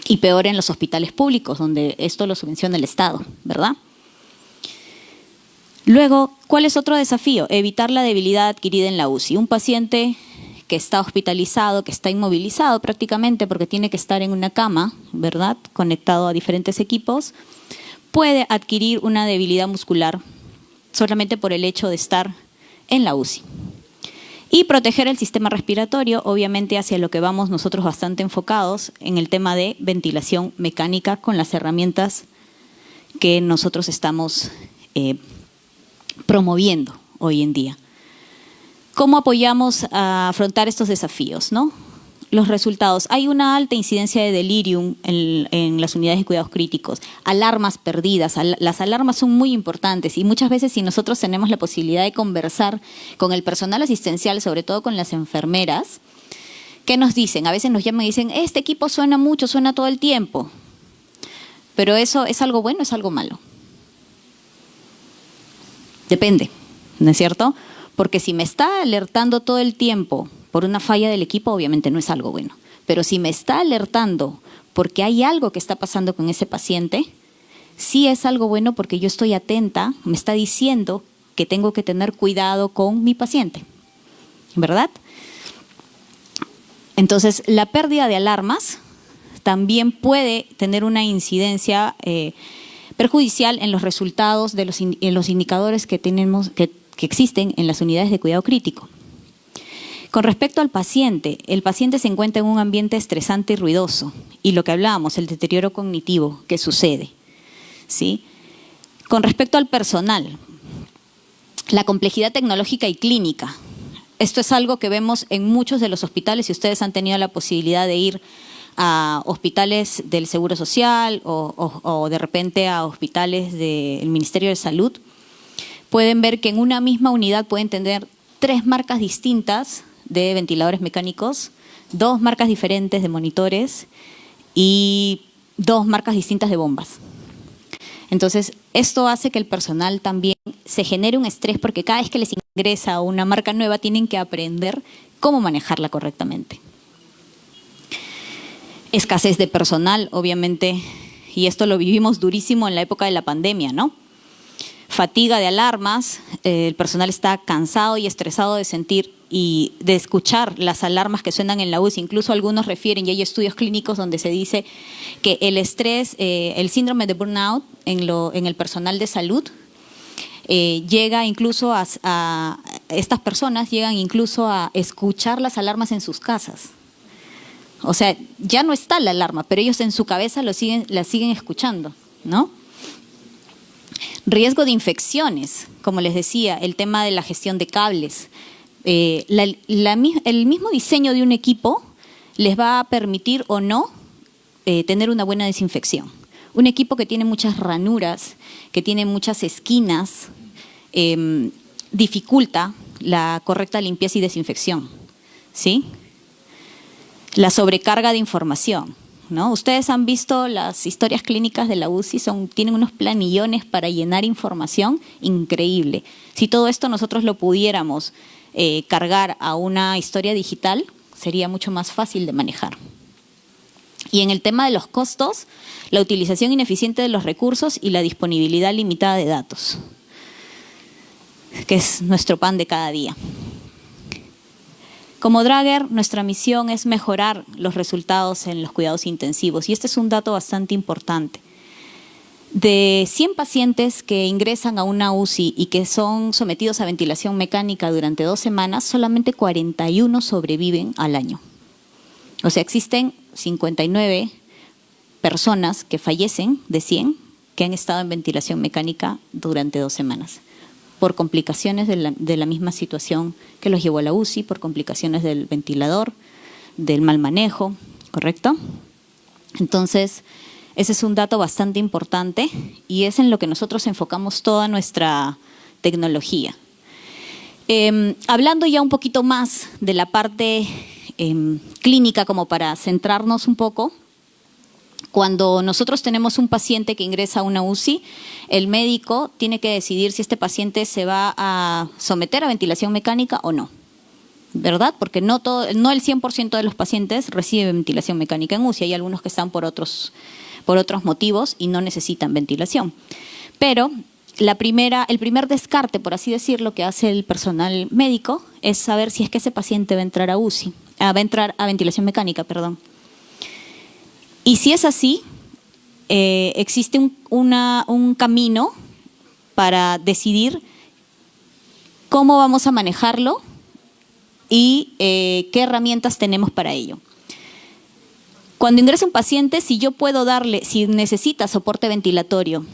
Y peor en los hospitales públicos, donde esto lo subvenciona el Estado, ¿verdad? Luego, ¿cuál es otro desafío? Evitar la debilidad adquirida en la UCI. Un paciente que está hospitalizado, que está inmovilizado prácticamente porque tiene que estar en una cama, ¿verdad?, conectado a diferentes equipos, puede adquirir una debilidad muscular solamente por el hecho de estar en la UCI. Y proteger el sistema respiratorio, obviamente hacia lo que vamos nosotros bastante enfocados en el tema de ventilación mecánica con las herramientas que nosotros estamos promoviendo hoy en día. ¿Cómo apoyamos a afrontar estos desafíos, no? Los resultados. Hay una alta incidencia de delirium en las unidades de cuidados críticos, alarmas perdidas. Las alarmas son muy importantes y muchas veces si nosotros tenemos la posibilidad de conversar con el personal asistencial, sobre todo con las enfermeras, ¿qué nos dicen? A veces nos llaman y dicen, este equipo suena mucho, suena todo el tiempo. Pero eso es algo bueno, es algo malo. Depende, ¿no es cierto? Porque si me está alertando todo el tiempo por una falla del equipo, obviamente no es algo bueno. Pero si me está alertando porque hay algo que está pasando con ese paciente, sí es algo bueno porque yo estoy atenta, me está diciendo que tengo que tener cuidado con mi paciente, ¿verdad? Entonces, la pérdida de alarmas también puede tener una incidencia perjudicial en los resultados de en los indicadores que tenemos que existen en las unidades de cuidado crítico. Con respecto al paciente, el paciente se encuentra en un ambiente estresante y ruidoso y lo que hablábamos, el deterioro cognitivo que sucede, ¿sí? Con respecto al personal, la complejidad tecnológica y clínica. Esto es algo que vemos en muchos de los hospitales. Si ustedes han tenido la posibilidad de ir a hospitales del Seguro Social o de repente a hospitales del Ministerio de Salud, pueden ver que en una misma unidad pueden tener 3 marcas distintas de ventiladores mecánicos, 2 marcas diferentes de monitores y 2 marcas distintas de bombas. Entonces, esto hace que el personal también se genere un estrés porque cada vez que les ingresa una marca nueva tienen que aprender cómo manejarla correctamente. Escasez de personal, obviamente, y esto lo vivimos durísimo en la época de la pandemia, ¿no? Fatiga de alarmas, el personal está cansado y estresado de sentir y de escuchar las alarmas que suenan en la UCI. Incluso algunos refieren, y hay estudios clínicos donde se dice que el estrés, el síndrome de burnout en el personal de salud llega incluso estas personas llegan incluso a escuchar las alarmas en sus casas. O sea, ya no está la alarma, pero ellos en su cabeza la siguen escuchando, ¿no? Riesgo de infecciones, como les decía, el tema de la gestión de cables. El mismo diseño de un equipo les va a permitir o no tener una buena desinfección. Un equipo que tiene muchas ranuras, que tiene muchas esquinas, dificulta la correcta limpieza y desinfección, ¿sí? La sobrecarga de información, ¿no? Ustedes han visto las historias clínicas de la UCI, tienen unos planillones para llenar información increíble. Si todo esto nosotros lo pudiéramos cargar a una historia digital, sería mucho más fácil de manejar. Y en el tema de los costos, la utilización ineficiente de los recursos y la disponibilidad limitada de datos, que es nuestro pan de cada día. Como Draeger, nuestra misión es mejorar los resultados en los cuidados intensivos, y este es un dato bastante importante. De 100 pacientes que ingresan a una UCI y que son sometidos a ventilación mecánica durante 2 semanas, solamente 41 sobreviven al año. O sea, existen 59 personas que fallecen de 100 que han estado en ventilación mecánica durante 2 semanas, por complicaciones de la misma situación que los llevó a la UCI, por complicaciones del ventilador, del mal manejo, ¿correcto? Entonces, ese es un dato bastante importante y es en lo que nosotros enfocamos toda nuestra tecnología. Hablando ya un poquito más de la parte clínica, como para centrarnos un poco, cuando nosotros tenemos un paciente que ingresa a una UCI, el médico tiene que decidir si este paciente se va a someter a ventilación mecánica o no, ¿verdad? Porque no el 100% de los pacientes recibe ventilación mecánica en UCI. Hay algunos que están por otros motivos y no necesitan ventilación. Pero el primer descarte, por así decirlo, que hace el personal médico es saber si es que ese paciente va a entrar a UCI, va a entrar a ventilación mecánica, perdón. Y si es así, existe un camino para decidir cómo vamos a manejarlo y qué herramientas tenemos para ello. Cuando ingresa un paciente, si necesita soporte ventilatorio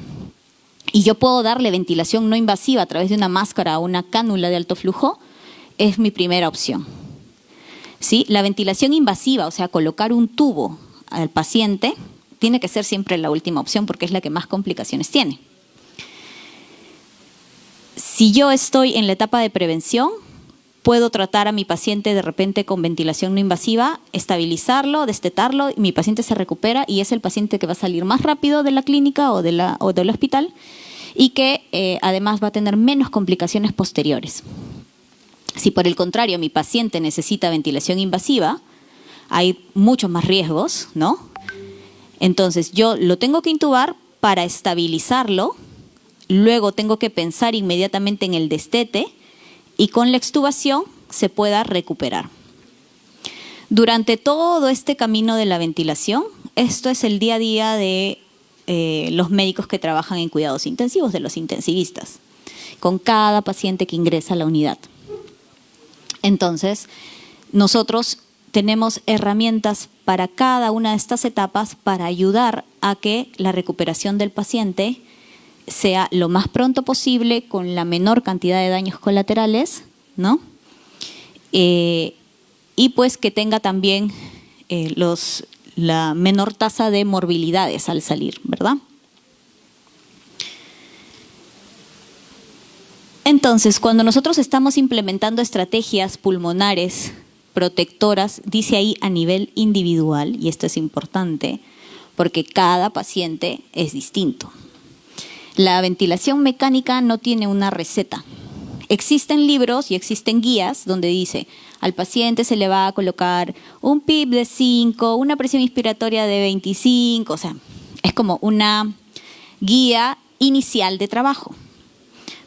y yo puedo darle ventilación no invasiva a través de una máscara o una cánula de alto flujo, es mi primera opción. ¿Sí? La ventilación invasiva, o sea, colocar un tubo al paciente, tiene que ser siempre la última opción porque es la que más complicaciones tiene. Si yo estoy en la etapa de prevención, puedo tratar a mi paciente de repente con ventilación no invasiva, estabilizarlo, destetarlo, y mi paciente se recupera y es el paciente que va a salir más rápido de la clínica o del hospital y que además va a tener menos complicaciones posteriores. Si por el contrario mi paciente necesita ventilación invasiva, hay muchos más riesgos, ¿no? Entonces yo lo tengo que intubar para estabilizarlo, luego tengo que pensar inmediatamente en el destete y con la extubación se pueda recuperar. Durante todo este camino de la ventilación, esto es el día a día de los médicos que trabajan en cuidados intensivos, de los intensivistas, con cada paciente que ingresa a la unidad. Entonces, nosotros tenemos herramientas para cada una de estas etapas para ayudar a que la recuperación del paciente sea lo más pronto posible, con la menor cantidad de daños colaterales, ¿no? Y pues que tenga también la menor tasa de morbilidades al salir, ¿verdad? Entonces, cuando nosotros estamos implementando estrategias pulmonares protectoras, dice ahí a nivel individual, y esto es importante porque cada paciente es distinto. La ventilación mecánica no tiene una receta. existen libros y existen guías donde dice, al paciente se le va a colocar un PIP de 5, una presión inspiratoria de 25, o sea, es como una guía inicial de trabajo.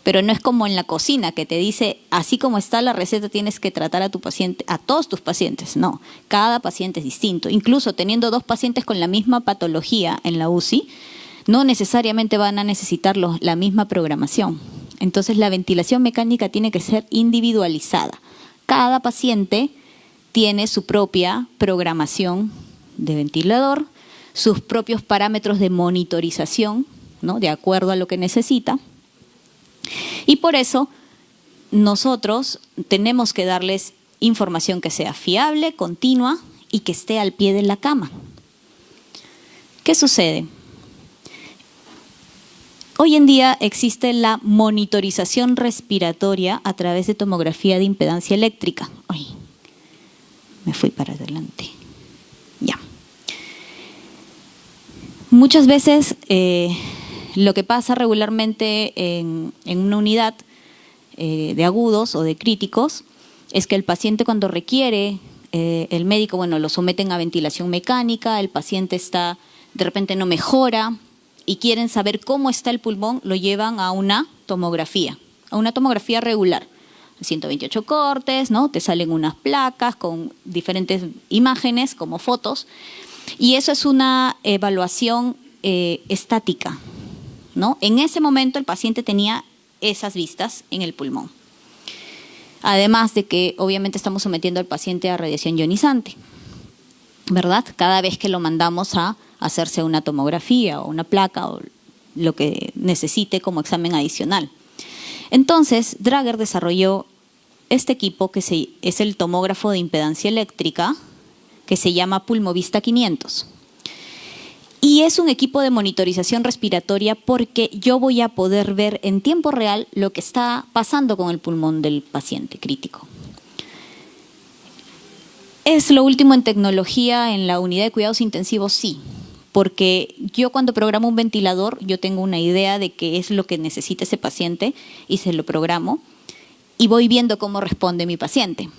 Pero no es como en la cocina que te dice, así como está la receta tienes que tratar a tu paciente, a todos tus pacientes. No, cada paciente es distinto. Incluso teniendo 2 pacientes con la misma patología en la UCI, no necesariamente van a necesitar la misma programación. Entonces la ventilación mecánica tiene que ser individualizada. Cada paciente tiene su propia programación de ventilador, sus propios parámetros de monitorización, ¿no? De acuerdo a lo que necesita. Y por eso nosotros tenemos que darles información que sea fiable, continua y que esté al pie de la cama. ¿Qué sucede? Hoy en día existe la monitorización respiratoria a través de tomografía de impedancia eléctrica. Ay, me fui para adelante. Ya. Muchas veces lo que pasa regularmente en una unidad de agudos o de críticos es que el paciente cuando requiere, el médico, bueno, lo someten a ventilación mecánica, el paciente está, de repente no mejora y quieren saber cómo está el pulmón, lo llevan a una tomografía regular. 128 cortes, ¿no? Te salen unas placas con diferentes imágenes como fotos y eso es una evaluación estática, ¿no? En ese momento el paciente tenía esas vistas en el pulmón. Además de que obviamente estamos sometiendo al paciente a radiación ionizante, ¿verdad? Cada vez que lo mandamos a hacerse una tomografía o una placa o lo que necesite como examen adicional. Entonces, Draeger desarrolló este equipo que es el tomógrafo de impedancia eléctrica que se llama Pulmovista 500. Y es un equipo de monitorización respiratoria porque yo voy a poder ver en tiempo real lo que está pasando con el pulmón del paciente crítico. ¿Es lo último en tecnología en la unidad de cuidados intensivos? Sí, porque yo cuando programo un ventilador, yo tengo una idea de qué es lo que necesita ese paciente y se lo programo y voy viendo cómo responde mi paciente.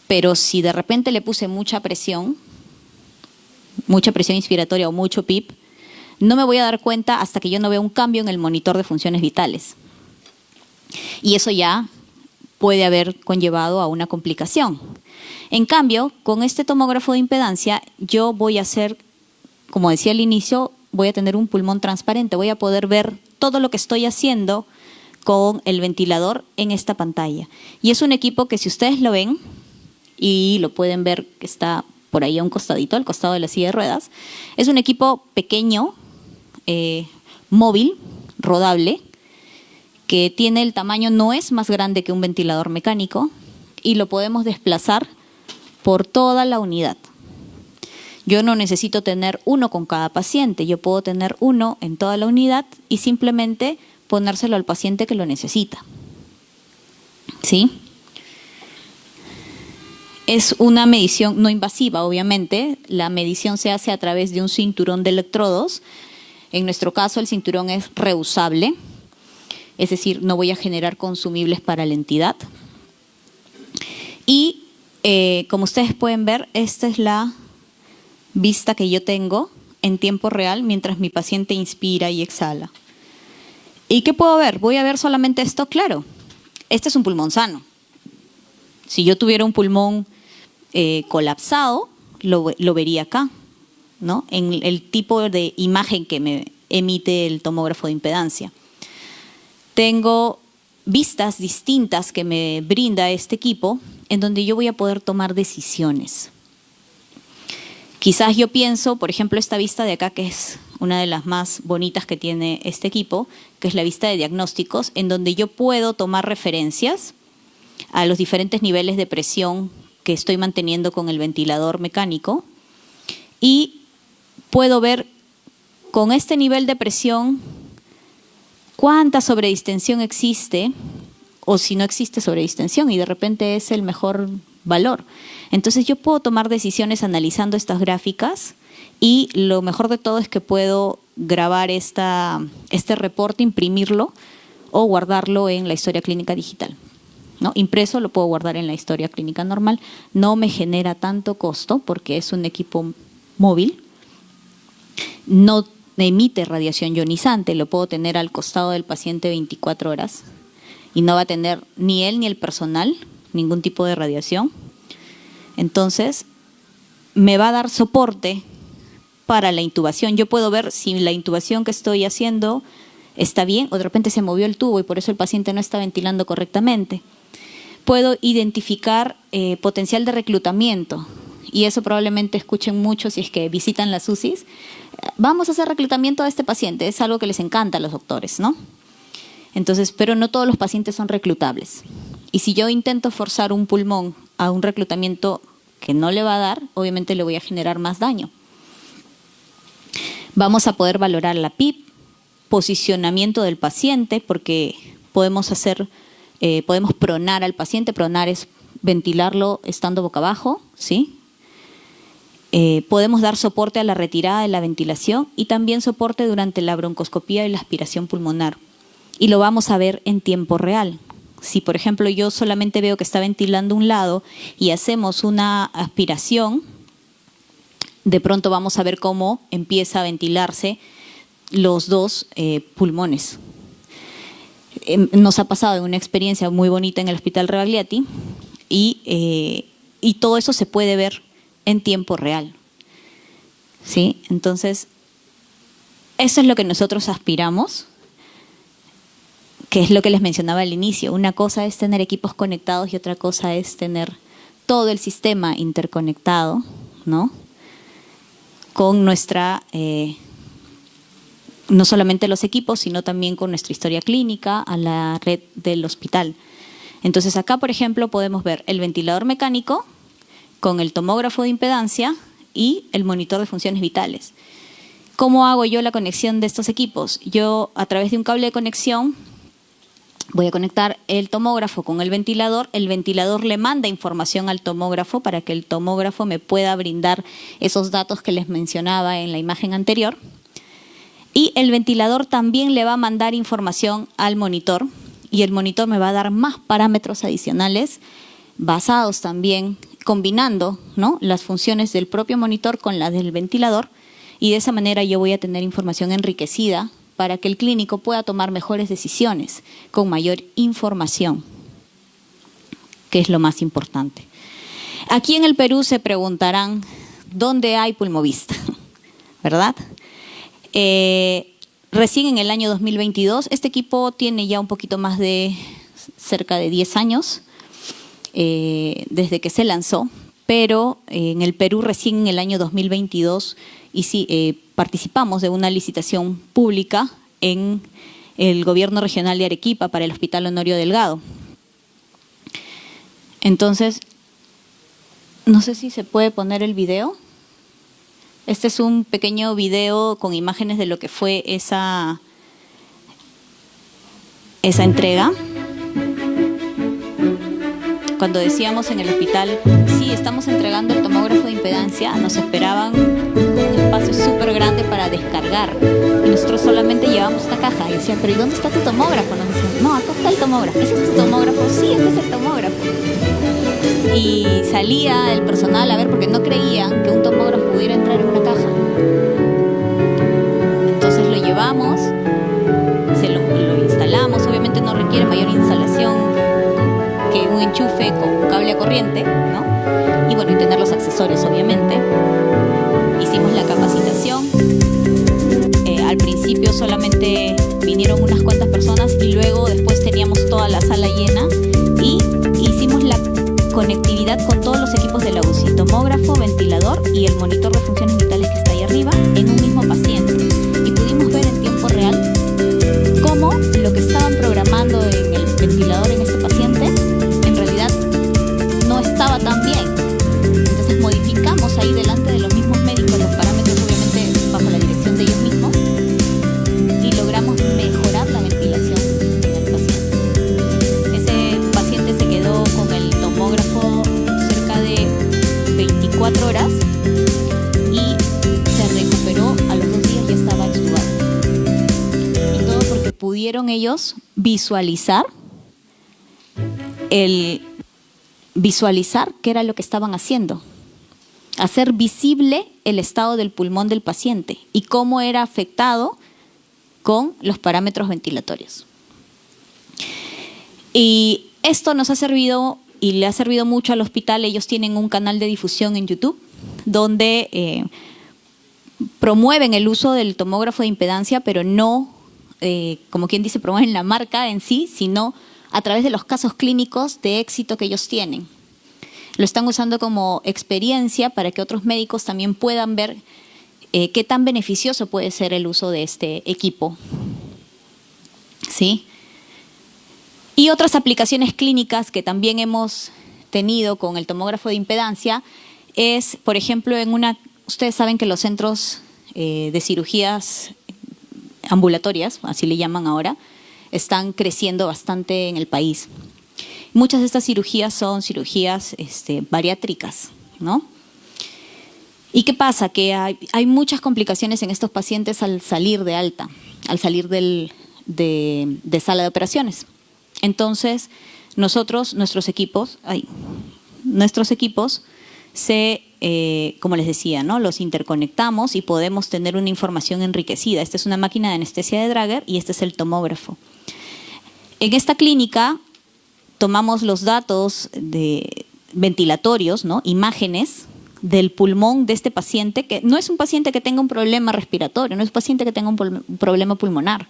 Pero si de repente le puse mucha presión inspiratoria o mucho PIP, no me voy a dar cuenta hasta que yo no vea un cambio en el monitor de funciones vitales. Y eso ya puede haber conllevado a una complicación. En cambio, con este tomógrafo de impedancia, yo voy a hacer, como decía al inicio, voy a tener un pulmón transparente, voy a poder ver todo lo que estoy haciendo con el ventilador en esta pantalla. Y es un equipo que si ustedes lo ven, y lo pueden ver que está por ahí a un costadito, al costado de la silla de ruedas, es un equipo pequeño, móvil, rodable, que tiene el tamaño, no es más grande que un ventilador mecánico y lo podemos desplazar por toda la unidad. Yo no necesito tener uno con cada paciente, yo puedo tener uno en toda la unidad y simplemente ponérselo al paciente que lo necesita. ¿Sí? Es una medición no invasiva, obviamente. La medición se hace a través de un cinturón de electrodos. En nuestro caso, el cinturón es reusable, es decir, no voy a generar consumibles para la entidad. Y como ustedes pueden ver, esta es la vista que yo tengo en tiempo real mientras mi paciente inspira y exhala. ¿Y qué puedo ver? ¿Voy a ver solamente esto? Claro, este es un pulmón sano. Si yo tuviera un pulmón colapsado, lo vería acá, ¿no? En el tipo de imagen que me emite el tomógrafo de impedancia. Tengo vistas distintas que me brinda este equipo en donde yo voy a poder tomar decisiones. Quizás yo pienso, por ejemplo, esta vista de acá, que es una de las más bonitas que tiene este equipo, que es la vista de diagnósticos, en donde yo puedo tomar referencias a los diferentes niveles de presión que estoy manteniendo con el ventilador mecánico y puedo ver con este nivel de presión cuánta sobredistensión existe o si no existe sobredistensión y de repente es el mejor valor. Entonces yo puedo tomar decisiones analizando estas gráficas y lo mejor de todo es que puedo grabar este reporte, imprimirlo o guardarlo en la historia clínica digital, ¿no? Impreso lo puedo guardar en la historia clínica normal, no me genera tanto costo porque es un equipo móvil, no emite radiación ionizante, lo puedo tener al costado del paciente 24 horas y no va a tener ni él ni el personal ningún tipo de radiación. Entonces, me va a dar soporte para la intubación. Yo puedo ver si la intubación que estoy haciendo está bien o de repente se movió el tubo y por eso el paciente no está ventilando correctamente. Puedo identificar potencial de reclutamiento y eso probablemente escuchen mucho si es que visitan las UCIs. Vamos a hacer reclutamiento a este paciente, es algo que les encanta a los doctores, ¿no? Entonces, pero no todos los pacientes son reclutables. Y si yo intento forzar un pulmón a un reclutamiento que no le va a dar, obviamente le voy a generar más daño. Vamos a poder valorar la PIP, posicionamiento del paciente, porque podemos pronar al paciente. Pronar es ventilarlo estando boca abajo, ¿sí? Podemos dar soporte a la retirada de la ventilación y también soporte durante la broncoscopía y la aspiración pulmonar. Y lo vamos a ver en tiempo real. Si, por ejemplo, yo solamente veo que está ventilando un lado y hacemos una aspiración, de pronto vamos a ver cómo empieza a ventilarse los dos pulmones. Nos ha pasado una experiencia muy bonita en el Hospital Rebagliati y todo eso se puede ver en tiempo real, ¿sí? Entonces, eso es lo que nosotros aspiramos, que es lo que les mencionaba al inicio. Una cosa es tener equipos conectados y otra cosa es tener todo el sistema interconectado, ¿no? Con nuestra, no solamente los equipos, sino también con nuestra historia clínica a la red del hospital. Entonces acá, por ejemplo, podemos ver el ventilador mecánico con el tomógrafo de impedancia y el monitor de funciones vitales. ¿Cómo hago yo la conexión de estos equipos? Yo, a través de un cable de conexión, voy a conectar el tomógrafo con el ventilador le manda información al tomógrafo para que el tomógrafo me pueda brindar esos datos que les mencionaba en la imagen anterior. Y el ventilador también le va a mandar información al monitor y el monitor me va a dar más parámetros adicionales basados también, combinando, ¿no?, las funciones del propio monitor con las del ventilador y de esa manera yo voy a tener información enriquecida para que el clínico pueda tomar mejores decisiones con mayor información, que es lo más importante. Aquí en el Perú se preguntarán, ¿dónde hay Pulmovista? ¿Verdad? Recién en el año 2022, este equipo tiene ya un poquito más de cerca de 10 años desde que se lanzó, pero en el Perú recién en el año 2022 participamos de una licitación pública en el gobierno regional de Arequipa para el Hospital Honorio Delgado. Entonces, no sé si se puede poner el video. Este es un pequeño video con imágenes de lo que fue esa entrega. Cuando decíamos en el hospital, sí, estamos entregando el tomógrafo de impedancia, nos esperaban un espacio súper grande para descargar. Y nosotros solamente llevamos esta caja. Y decían, ¿pero y dónde está tu tomógrafo? Nos decían, no, acá está el tomógrafo. ¿Ese es tu tomógrafo? Sí, este es el tomógrafo. Y salía el personal a ver porque no creían que un tomógrafo pudiera entrar en una caja. Entonces lo llevamos, lo instalamos, obviamente no requiere mayor instalación que un enchufe con un cable a corriente, ¿no? Y bueno, y tener los accesorios, obviamente. Hicimos la capacitación. Al principio solamente vinieron unas cuantas personas y luego después teníamos toda la sala llena y hicimos la conectividad con todos los equipos de la UCI, tomógrafo, ventilador y el monitor de funciones vitales que está ahí arriba en un mismo paciente. Y pudimos ver en tiempo real cómo lo que estaban programando en el ventilador en este paciente en realidad no estaba tan bien. Entonces modificamos ahí delante de los mismos médicos los parámetros, obviamente bajo la dirección de ellos mismos, y logramos mejorar la ventilación en el paciente. Ese paciente se quedó con el tomógrafo cerca de 24 horas y se recuperó a los 2 días, ya estaba extubado. Y todo porque pudieron pudieron ellos visualizar qué era lo que estaban haciendo, hacer visible el estado del pulmón del paciente y cómo era afectado con los parámetros ventilatorios. Y esto nos ha servido y le ha servido mucho al hospital. Ellos tienen un canal de difusión en YouTube donde promueven el uso del tomógrafo de impedancia, pero no, como quien dice, promueven la marca en sí, sino a través de los casos clínicos de éxito que ellos tienen. Lo están usando como experiencia para que otros médicos también puedan ver qué tan beneficioso puede ser el uso de este equipo. ¿Sí? Y otras aplicaciones clínicas que también hemos tenido con el tomógrafo de impedancia es, por ejemplo, ustedes saben que los centros de cirugías ambulatorias, así le llaman ahora, están creciendo bastante en el país. Muchas de estas cirugías son cirugías bariátricas, ¿no? ¿Y qué pasa? Que hay muchas complicaciones en estos pacientes al salir de alta, al salir de sala de operaciones. Entonces, nuestros equipos, como les decía, ¿no? Los interconectamos y podemos tener una información enriquecida. Esta es una máquina de anestesia de Drager y este es el tomógrafo. En esta clínica tomamos los datos ventilatorios, ¿no? Imágenes del pulmón de este paciente, que no es un paciente que tenga un problema respiratorio, no es un paciente que tenga un problema pulmonar.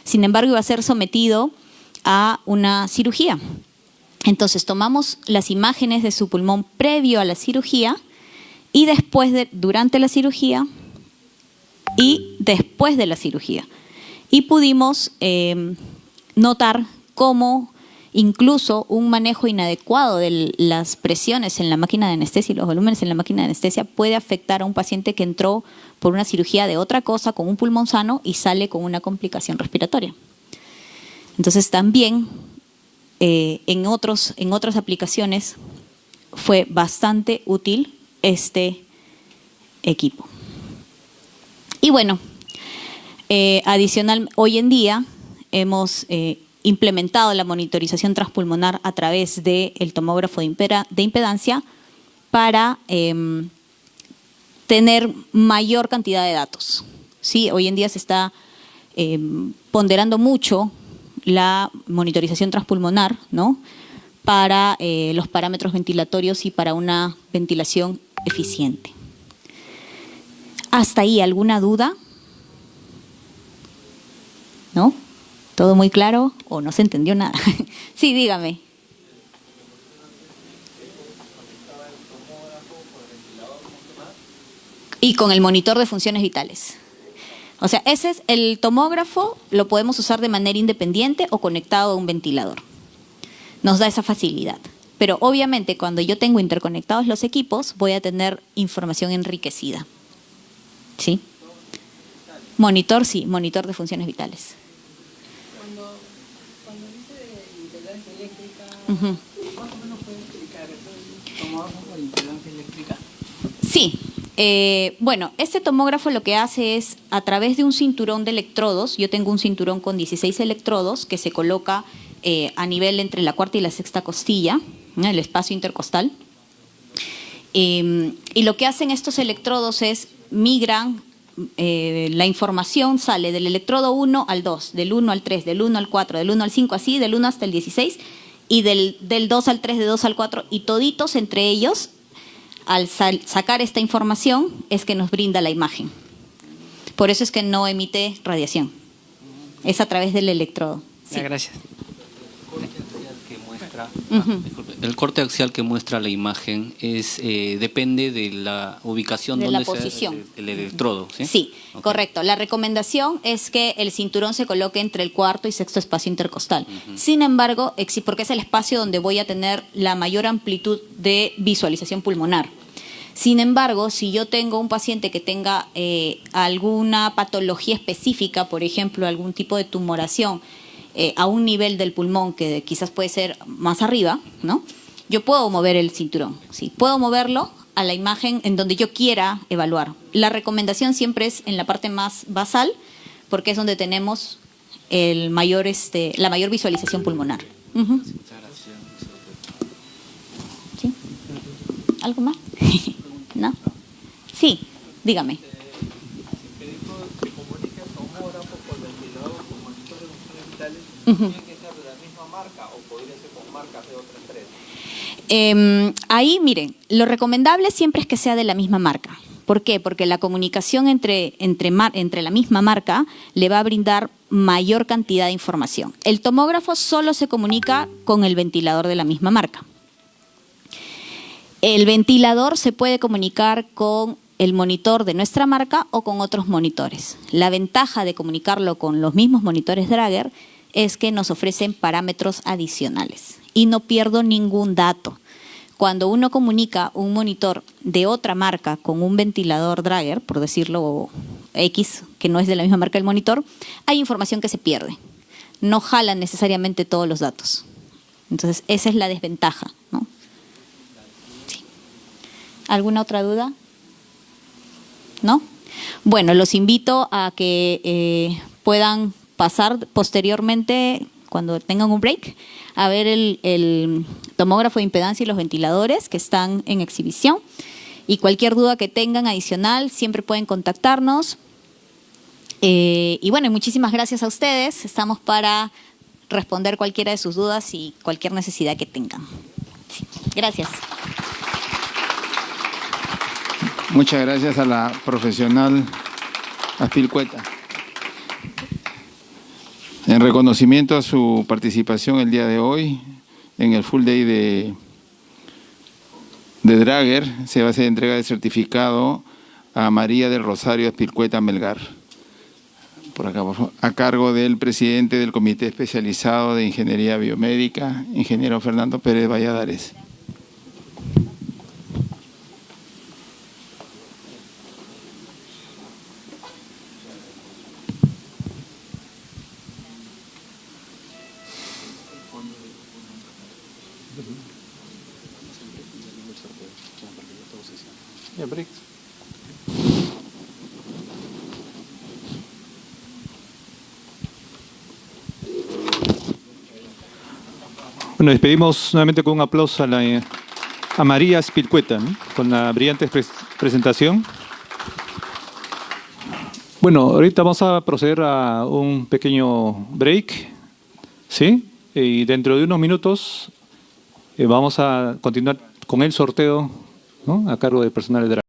Sin embargo, iba a ser sometido a una cirugía. Entonces, tomamos las imágenes de su pulmón previo a la cirugía y durante la cirugía y después de la cirugía. Y pudimos notar cómo incluso un manejo inadecuado de las presiones en la máquina de anestesia y los volúmenes en la máquina de anestesia puede afectar a un paciente que entró por una cirugía de otra cosa con un pulmón sano y sale con una complicación respiratoria. Entonces también en otras aplicaciones fue bastante útil este equipo. Y bueno, adicional, hoy en día hemos implementado la monitorización transpulmonar a través del tomógrafo de impedancia para tener mayor cantidad de datos. ¿Sí? Hoy en día se está ponderando mucho la monitorización transpulmonar, ¿no? Para los parámetros ventilatorios y para una ventilación eficiente. ¿Hasta ahí alguna duda? ¿No? ¿Todo muy claro o no se entendió nada? Sí, dígame. Y con el monitor de funciones vitales. O sea, ese es el tomógrafo, lo podemos usar de manera independiente o conectado a un ventilador. Nos da esa facilidad. Pero obviamente cuando yo tengo interconectados los equipos, voy a tener información enriquecida. ¿Sí? Monitor, sí, monitor de funciones vitales. Cuando dice de impedancia eléctrica, ¿más o menos puede explicar el tomógrafo de impedancia eléctrica? Sí. Bueno, este tomógrafo lo que hace es, a través de un cinturón de electrodos, yo tengo un cinturón con 16 electrodos que se coloca a nivel entre la cuarta y la sexta costilla, ¿no? El espacio intercostal. Y lo que hacen estos electrodos es migran, la información sale del electrodo 1 al 2, del 1 al 3, del 1 al 4, del 1 al 5, así, del 1 hasta el 16, y del 2 al 3, del 2 al 4, y toditos entre ellos, al sacar esta información, es que nos brinda la imagen. Por eso es que no emite radiación. Es a través del electrodo. Sí. Gracias. El corte axial que muestra la imagen depende de la ubicación de donde la posición. el electrodo. Sí, sí, okay. Correcto. La recomendación es que el cinturón se coloque entre el cuarto y sexto espacio intercostal. Sin embargo, porque es el espacio donde voy a tener la mayor amplitud de visualización pulmonar. Sin embargo, si yo tengo un paciente que tenga alguna patología específica, por ejemplo, algún tipo de tumoración, a un nivel del pulmón que quizás puede ser más arriba, ¿no? Yo puedo mover el cinturón, ¿sí? Puedo moverlo a la imagen en donde yo quiera evaluar. La recomendación siempre es en la parte más basal, porque es donde tenemos la mayor visualización pulmonar. Ujú. ¿Sí? ¿Algo más? ¿No? Sí, dígame. Ahí, miren, lo recomendable siempre es que sea de la misma marca. ¿Por qué? Porque la comunicación entre la misma marca le va a brindar mayor cantidad de información. El tomógrafo solo se comunica con el ventilador de la misma marca. El ventilador se puede comunicar con el monitor de nuestra marca o con otros monitores. La ventaja de comunicarlo con los mismos monitores Draeger es que nos ofrecen parámetros adicionales y no pierdo ningún dato. Cuando uno comunica un monitor de otra marca con un ventilador Draeger, por decirlo X, que no es de la misma marca del monitor, hay información que se pierde. No jalan necesariamente todos los datos. Entonces, esa es la desventaja, ¿no? Sí. ¿Alguna otra duda? ¿No? Bueno, los invito a que puedan pasar posteriormente, cuando tengan un break, a ver el tomógrafo de impedancia y los ventiladores que están en exhibición. Y cualquier duda que tengan adicional, siempre pueden contactarnos. Y bueno, muchísimas gracias a ustedes. Estamos para responder cualquiera de sus dudas y cualquier necesidad que tengan. Sí. Gracias. Muchas gracias a la profesional Azpilcueta. En reconocimiento a su participación el día de hoy, en el Full Day de Draeger, se va a hacer entrega de certificado a María del Rosario Azpilcueta Melgar, por acá, por favor, a cargo del presidente del Comité Especializado de Ingeniería Biomédica, ingeniero Fernando Pérez Valladares. Bueno, despedimos nuevamente con un aplauso a María Azpilcueta, ¿no? Con la brillante presentación. Bueno, ahorita vamos a proceder a un pequeño break, ¿sí? Y dentro de unos minutos vamos a continuar con el sorteo, ¿no? A cargo del personal de Draeger.